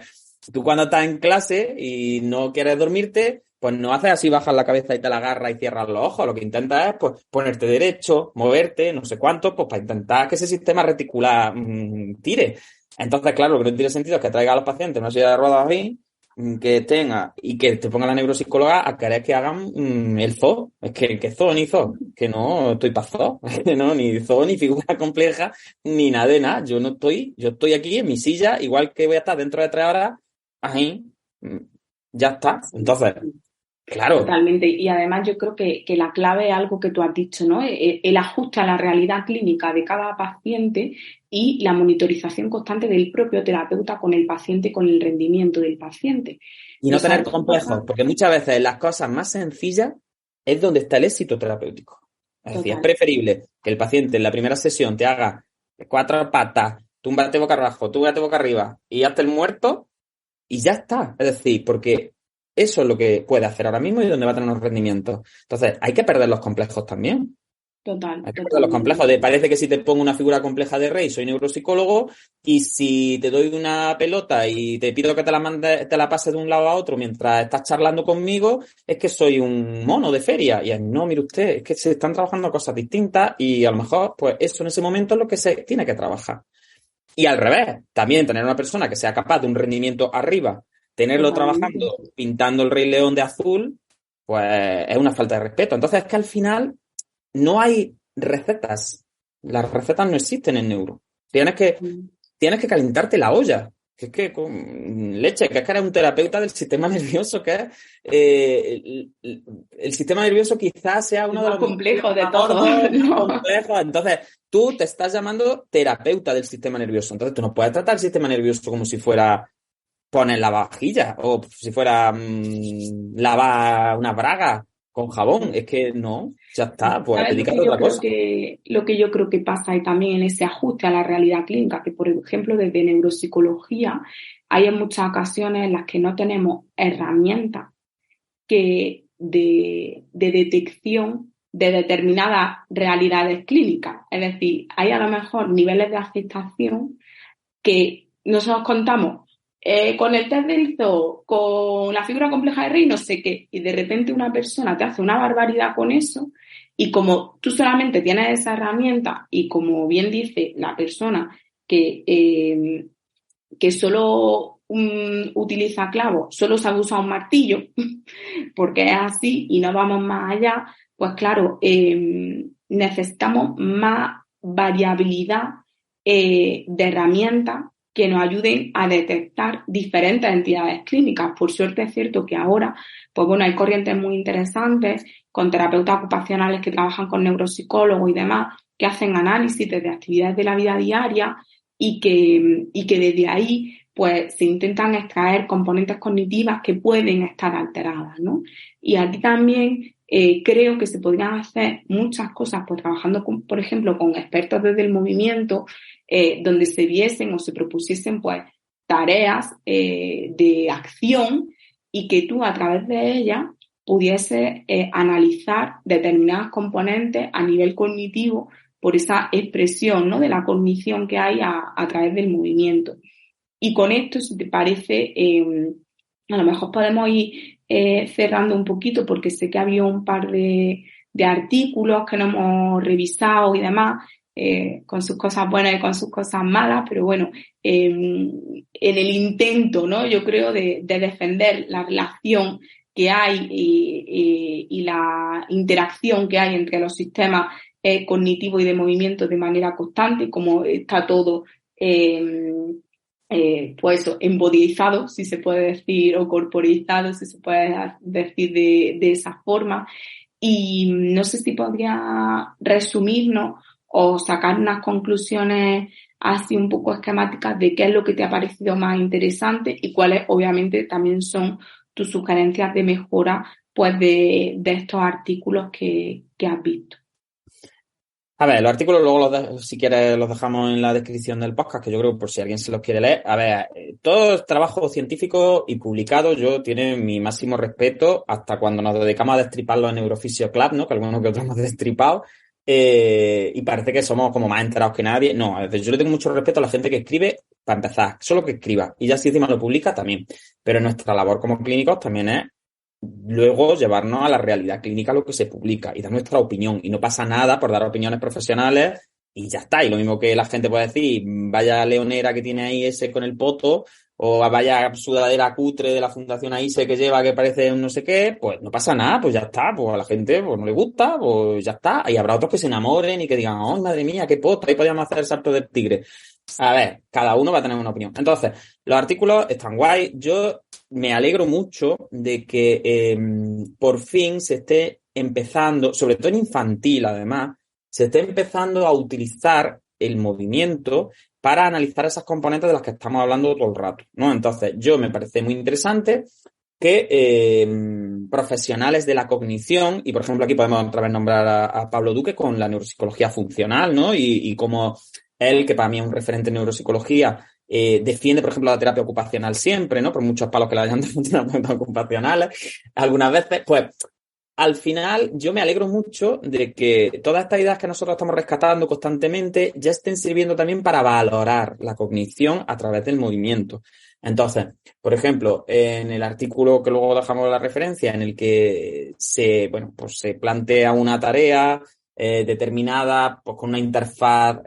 Tú cuando estás en clase y no quieres dormirte, pues no haces así, bajas la cabeza y te la agarras y cierras los ojos. Lo que intentas es pues ponerte derecho, moverte, no sé cuánto, pues para intentar que ese sistema reticular tire. Entonces, claro, lo que no tiene sentido es que traiga a los pacientes una silla de ruedas ahí, que tenga y que te ponga la neuropsicóloga a querer que hagan el zoo. Es que zoo ni zoo, que no estoy para zoo, no, ni zoo, ni figura compleja, ni nada de nada. Yo estoy aquí en mi silla, igual que voy a estar dentro de 3 horas, ahí, ya está. Entonces, claro.
Totalmente. Y además yo creo que la clave es algo que tú has dicho, ¿no? El ajuste a la realidad clínica de cada paciente y la monitorización constante del propio terapeuta con el paciente, con el rendimiento del paciente.
Y no tener complejos, porque muchas veces las cosas más sencillas es donde está el éxito terapéutico. Es decir, es preferible que el paciente en la primera sesión te haga 4 patas, túmbate boca abajo, túmbate boca arriba y hazte el muerto y ya está. Es decir, porque eso es lo que puede hacer ahora mismo y donde va a tener unos rendimientos. Entonces, hay que perder los complejos también.
Total.
Hay que perder los complejos. Parece que si te pongo una figura compleja de rey, soy neuropsicólogo, y si te doy una pelota y te pido que te la pases de un lado a otro mientras estás charlando conmigo, es que soy un mono de feria. Y no, mire usted, es que se están trabajando cosas distintas y a lo mejor, pues eso en ese momento es lo que se tiene que trabajar. Y al revés, también tener una persona que sea capaz de un rendimiento arriba, tenerlo trabajando, pintando el Rey León de azul, pues es una falta de respeto. Entonces es que al final no hay recetas. Las recetas no existen en neuro. Tienes que calentarte la olla. Que es que con leche, que es que eres un terapeuta del sistema nervioso, que es el sistema nervioso quizás sea uno de los
complejos de todos.
¿no? Complejos. Entonces, tú te estás llamando terapeuta del sistema nervioso. Entonces, tú no puedes tratar el sistema nervioso como si fuera poner la vajilla o si fuera lavar una braga con jabón. Es que no, ya está, pues dedícate a otra cosa.
Lo que yo creo que pasa ahí también en ese ajuste a la realidad clínica, que por ejemplo desde neuropsicología hay en muchas ocasiones en las que no tenemos herramientas de detección de determinadas realidades clínicas. Es decir, hay a lo mejor niveles de aceptación que nosotros contamos con el test del zoo, con la figura compleja de Rey, no sé qué, y de repente una persona te hace una barbaridad con eso, y como tú solamente tienes esa herramienta, y como bien dice la persona que solo utiliza clavos, solo sabe usar un martillo, porque es así y no vamos más allá, pues claro, necesitamos más variabilidad de herramientas que nos ayuden a detectar diferentes entidades clínicas. Por suerte es cierto que ahora, pues bueno, hay corrientes muy interesantes con terapeutas ocupacionales que trabajan con neuropsicólogos y demás, que hacen análisis de actividades de la vida diaria y que desde ahí pues se intentan extraer componentes cognitivas que pueden estar alteradas, ¿no? Y aquí también creo que se podrían hacer muchas cosas, pues trabajando, por ejemplo, con expertos desde el movimiento, donde se viesen o se propusiesen pues tareas de acción y que tú a través de ellas pudieses analizar determinadas componentes a nivel cognitivo por esa expresión, ¿no?, de la cognición que hay a través del movimiento. Y con esto, si te parece, a lo mejor podemos ir cerrando un poquito, porque sé que había un par de artículos que no hemos revisado y demás, con sus cosas buenas y con sus cosas malas, pero bueno, en el intento, ¿no?, yo creo de defender la relación que hay y la interacción que hay entre los sistemas cognitivo y de movimiento de manera constante, como está todo pues eso, embodizado, si se puede decir, o corporizado, si se puede decir de esa forma. Y no sé si podría resumirnos o sacar unas conclusiones así un poco esquemáticas de qué es lo que te ha parecido más interesante y cuáles obviamente también son tus sugerencias de mejora pues de estos artículos que has visto.
A ver, los artículos luego, si quieres, los dejamos en la descripción del podcast, que yo creo que por si alguien se los quiere leer. A ver, todo trabajo científico y publicado yo tiene mi máximo respeto hasta cuando nos dedicamos a destriparlo en Neurofisio Club, ¿no? Que algunos que otros hemos destripado. Y parece que somos como más enterados que nadie. No, es decir, yo le tengo mucho respeto a la gente que escribe, para empezar, solo que escriba. Y ya si encima lo publica, también. Pero nuestra labor como clínicos también es luego llevarnos a la realidad clínica lo que se publica y dar nuestra opinión. Y no pasa nada por dar opiniones profesionales y ya está. Y lo mismo que la gente puede decir, vaya leonera que tiene ahí ese con el poto, o vaya sudadera cutre de la Fundación AISE que lleva que parece un no sé qué, pues no pasa nada, pues ya está. Pues a la gente pues no le gusta, pues ya está. Y habrá otros que se enamoren y que digan, oh, madre mía, qué poto, ahí podríamos hacer el salto del tigre. A ver, cada uno va a tener una opinión. Entonces, los artículos están guay. Yo me alegro mucho de que por fin se esté empezando, sobre todo en infantil además, se esté empezando a utilizar el movimiento para analizar esas componentes de las que estamos hablando todo el rato, ¿no? Entonces, yo me parece muy interesante que profesionales de la cognición, y por ejemplo aquí podemos otra vez nombrar a Pablo Duque con la neuropsicología funcional, ¿no? Y como él, que para mí es un referente en neuropsicología, defiende, por ejemplo, la terapia ocupacional siempre, ¿no? Por muchos palos que le hayan dado terapeutas ocupacionales, algunas veces, pues, al final yo me alegro mucho de que todas estas ideas que nosotros estamos rescatando constantemente ya estén sirviendo también para valorar la cognición a través del movimiento. Entonces, por ejemplo, en el artículo que luego dejamos la referencia, en el que se plantea una tarea determinada, pues con una interfaz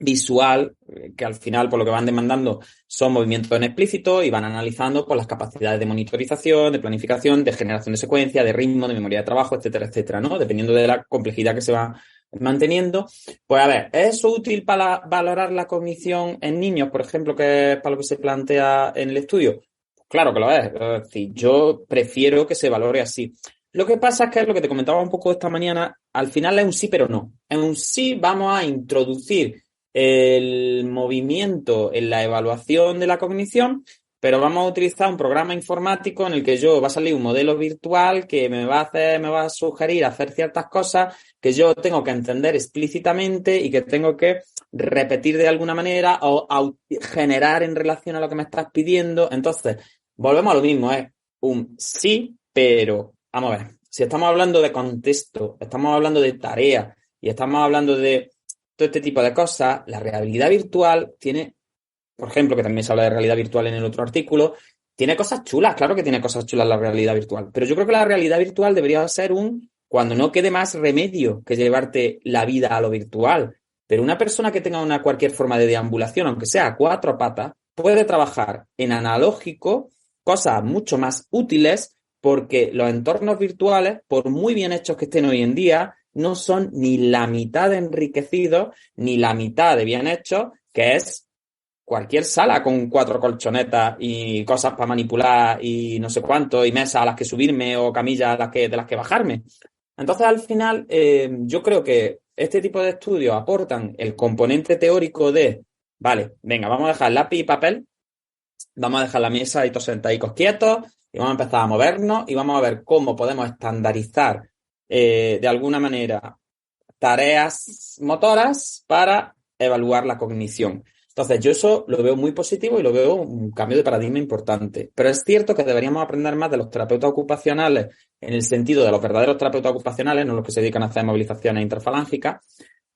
visual, que al final por lo que van demandando son movimientos en explícito y van analizando pues las capacidades de monitorización, de planificación, de generación de secuencia, de ritmo, de memoria de trabajo, etcétera, etcétera, ¿no? Dependiendo de la complejidad que se va manteniendo. Pues a ver, ¿es eso útil para valorar la cognición en niños, por ejemplo, que es para lo que se plantea en el estudio? Claro que lo es. Es decir, yo prefiero que se valore así. Lo que pasa es que es lo que te comentaba un poco esta mañana, al final es un sí pero no. En un sí vamos a introducir el movimiento en la evaluación de la cognición, pero vamos a utilizar un programa informático en el que va a salir un modelo virtual que me va a sugerir hacer ciertas cosas que yo tengo que entender explícitamente y que tengo que repetir de alguna manera o generar en relación a lo que me estás pidiendo. Entonces, volvemos a lo mismo, es un sí, pero vamos a ver, si estamos hablando de contexto, estamos hablando de tarea y estamos hablando de todo este tipo de cosas, la realidad virtual tiene, por ejemplo, que también se habla de realidad virtual en el otro artículo, tiene cosas chulas, claro que tiene cosas chulas la realidad virtual, pero yo creo que la realidad virtual debería ser cuando no quede más remedio que llevarte la vida a lo virtual. Pero una persona que tenga cualquier forma de deambulación, aunque sea a 4 patas, puede trabajar en analógico cosas mucho más útiles porque los entornos virtuales, por muy bien hechos que estén hoy en día, no son ni la mitad de enriquecidos ni la mitad de bien hechos, que es cualquier sala con 4 colchonetas y cosas para manipular y no sé cuánto, y mesas a las que subirme o camillas de las que bajarme. Entonces, al final, yo creo que este tipo de estudios aportan el componente teórico de, vale, venga, vamos a dejar lápiz y papel, vamos a dejar la mesa y todos sentadicos quietos y vamos a empezar a movernos y vamos a ver cómo podemos estandarizar de alguna manera tareas motoras para evaluar la cognición. Entonces, yo eso lo veo muy positivo y lo veo un cambio de paradigma importante. Pero es cierto que deberíamos aprender más de los terapeutas ocupacionales en el sentido de los verdaderos terapeutas ocupacionales, no los que se dedican a hacer movilizaciones interfalángicas,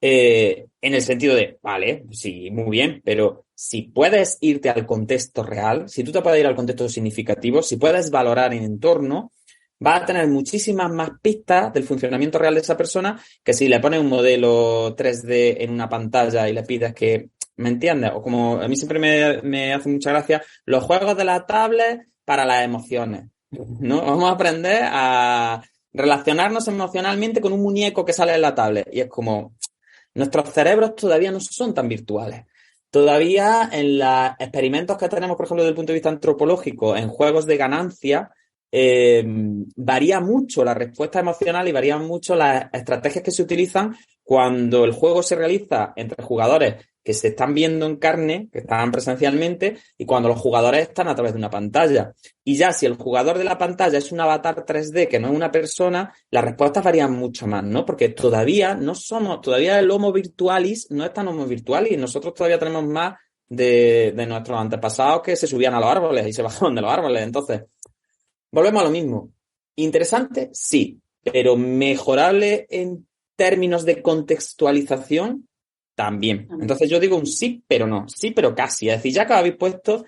en el sentido de, vale, sí, muy bien, pero si puedes irte al contexto real, si tú te puedes ir al contexto significativo, si puedes valorar el entorno, vas a tener muchísimas más pistas del funcionamiento real de esa persona que si le pones un modelo 3D en una pantalla y le pides que, ¿me entiendes? O como a mí siempre me hace mucha gracia, los juegos de la tablet para las emociones, ¿no? Vamos a aprender a relacionarnos emocionalmente con un muñeco que sale en la tablet. Y es como, nuestros cerebros todavía no son tan virtuales. Todavía en los experimentos que tenemos, por ejemplo, desde el punto de vista antropológico, en juegos de ganancia, varía mucho la respuesta emocional y varían mucho las estrategias que se utilizan cuando el juego se realiza entre jugadores que se están viendo en carne, que están presencialmente, y cuando los jugadores están a través de una pantalla. Y ya si el jugador de la pantalla es un avatar 3D que no es una persona, las respuestas varían mucho más, ¿no? Porque todavía todavía el Homo virtualis no es tan Homo virtualis, nosotros todavía tenemos más de nuestros antepasados que se subían a los árboles y se bajaban de los árboles. Entonces, volvemos a lo mismo. ¿Interesante? Sí, pero mejorable en términos de contextualización, también. Entonces yo digo un sí, pero no. Sí, pero casi. Es decir, ya que habéis puesto,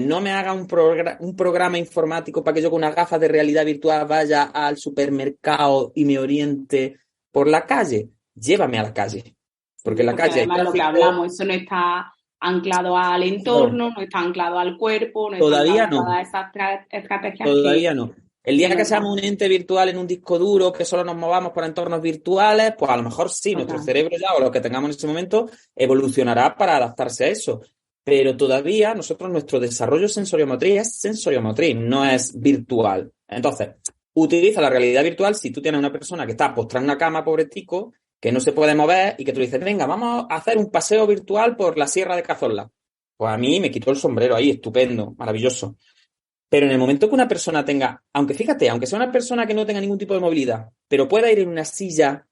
no me haga un programa informático para que yo con unas gafas de realidad virtual vaya al supermercado y me oriente por la calle. Llévame a la calle. Porque en la calle hay
además lo que
tráfico.
hablamos, eso no está anclado al entorno, no está anclado al cuerpo, no está
Todavía
anclado
no.
a todas esas estrategias
Todavía no. El día que
no
seamos un ente virtual en un disco duro, que solo nos movamos por entornos virtuales, pues a lo mejor sí, nuestro cerebro ya o lo que tengamos en ese momento evolucionará para adaptarse a eso. Pero todavía nuestro desarrollo sensoriomotriz es sensoriomotriz, no es virtual. Entonces, utiliza la realidad virtual si tú tienes una persona que está postrada en una cama, pobretico, que no se puede mover y que tú le dices, venga, vamos a hacer un paseo virtual por la Sierra de Cazorla. Pues a mí me quitó el sombrero ahí, estupendo, maravilloso. Pero en el momento que una persona tenga, aunque fíjate, aunque sea una persona que no tenga ningún tipo de movilidad, pero pueda ir en una silla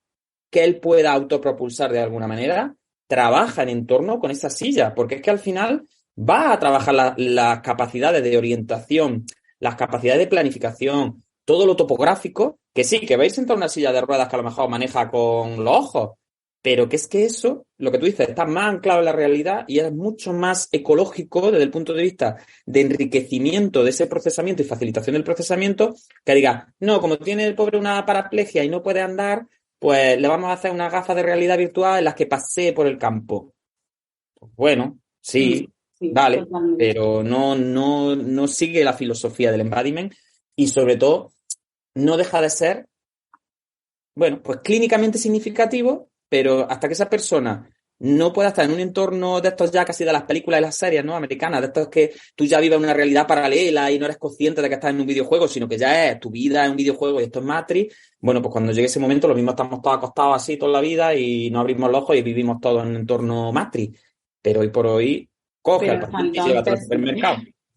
que él pueda autopropulsar de alguna manera, trabaja en entorno con esa silla, porque es que al final va a trabajar las capacidades de orientación, las capacidades de planificación, todo lo topográfico, que sí, que vais sentado en una silla de ruedas que a lo mejor maneja con los ojos, pero que es que eso, lo que tú dices, está más anclado en la realidad y es mucho más ecológico desde el punto de vista de enriquecimiento de ese procesamiento y facilitación del procesamiento, que diga, no, como tiene el pobre una paraplegia y no puede andar, pues le vamos a hacer unas gafas de realidad virtual en las que pasee por el campo. Pues bueno, sí, vale,
totalmente.
pero no sigue la filosofía del embodiment y sobre todo no deja de ser, bueno, pues clínicamente significativo, pero hasta que esa persona no pueda estar en un entorno de estos ya casi de las películas y las series, ¿no? Americanas, de estos que tú ya vives una realidad paralela y no eres consciente de que estás en un videojuego, sino que ya es tu vida es un videojuego y esto es Matrix. Bueno, pues cuando llegue ese momento, lo mismo estamos todos acostados así toda la vida y no abrimos los ojos y vivimos todos en un entorno Matrix. Pero hoy por hoy, coge al paciente y llévatelo al supermercado.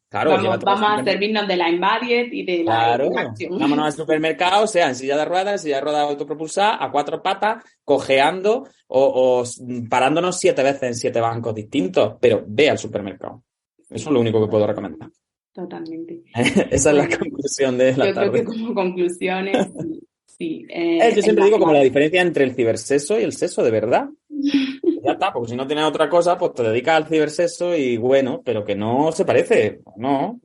Claro,
vamos a servirnos de la Embodied y de la
acción. Vámonos al supermercado, sea en silla de ruedas autopropulsada, a 4 patas, cojeando o parándonos 7 veces en 7 bancos distintos, pero ve al supermercado. Eso es lo único que puedo recomendar.
Totalmente.
Esa es la conclusión de la tarde.
Yo creo que como conclusiones, sí.
Yo siempre digo como la diferencia entre el cibersexo y el sexo de verdad. Ya está, porque si no tienes otra cosa, pues te dedicas al cibersexo y bueno, pero que no se parece. No.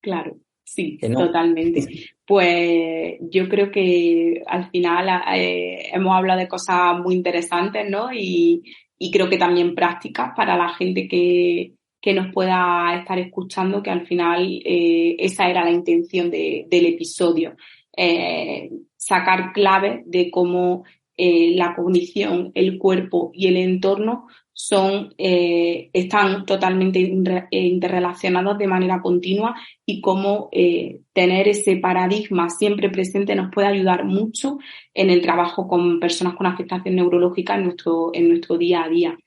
Claro, sí,
no.
Totalmente. Pues yo creo que al final hemos hablado de cosas muy interesantes, ¿no? Y creo que también prácticas para la gente que nos pueda estar escuchando, que al final esa era la intención del episodio. Sacar claves de cómo la cognición, el cuerpo y el entorno están totalmente interrelacionados de manera continua y cómo tener ese paradigma siempre presente nos puede ayudar mucho en el trabajo con personas con afectación neurológica en nuestro día a día.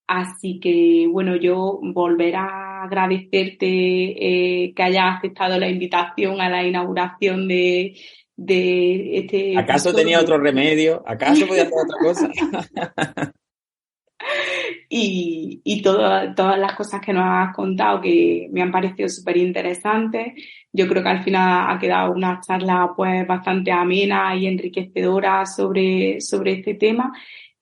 Así que, bueno, yo volver a agradecerte que hayas aceptado la invitación a la inauguración de este
¿Acaso
episodio?
tenía otro remedio? ¿Acaso podía hacer otra cosa?
Y todas las cosas que nos has contado que me han parecido súper interesantes. Yo creo que al final ha quedado una charla pues bastante amena y enriquecedora sobre este tema.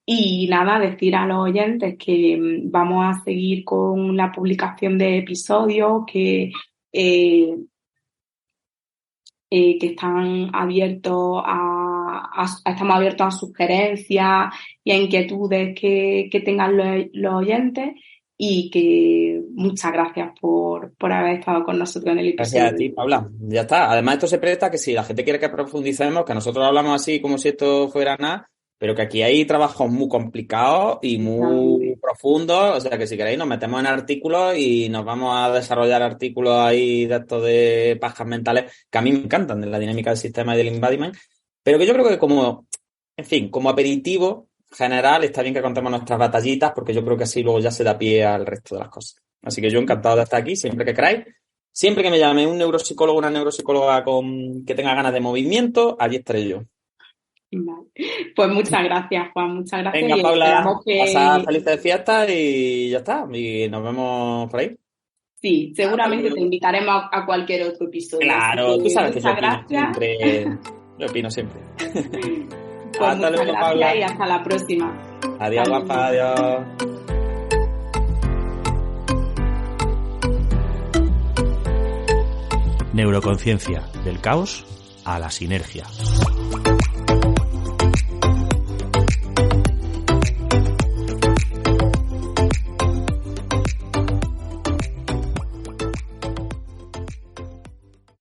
Y nada, decir a los oyentes que vamos a seguir con la publicación de episodios que están abiertos estamos abiertos a sugerencias y a inquietudes que tengan los oyentes. y que muchas gracias por haber estado con nosotros en el episodio.
Gracias a ti, Paula. Ya está. Además, esto se presta que si la gente quiere que profundicemos, que nosotros hablamos así como si esto fuera nada, pero que aquí hay trabajos muy complicados y muy profundos. O sea, que si queréis nos metemos en artículos y nos vamos a desarrollar artículos ahí de estos de pajas mentales que a mí me encantan, de la dinámica del sistema y del embodiment. Pero que yo creo que como aperitivo general está bien que contemos nuestras batallitas, porque yo creo que así luego ya se da pie al resto de las cosas. Así que yo encantado de estar aquí, siempre que queráis. Siempre que me llame un neuropsicólogo o una neuropsicóloga que tenga ganas de movimiento, allí estaré yo.
Vale. Pues muchas gracias, Juan, muchas gracias.
Venga, Paula, pasa felices fiestas y ya está. Y nos vemos por ahí.
Sí, seguramente te invitaremos a cualquier otro episodio.
Claro, tú sabes que yo
opino
siempre.
Pues hasta luego, Paula. Y hasta la próxima.
Adiós, guapa, adiós.
Neuroconciencia, del caos a la sinergia.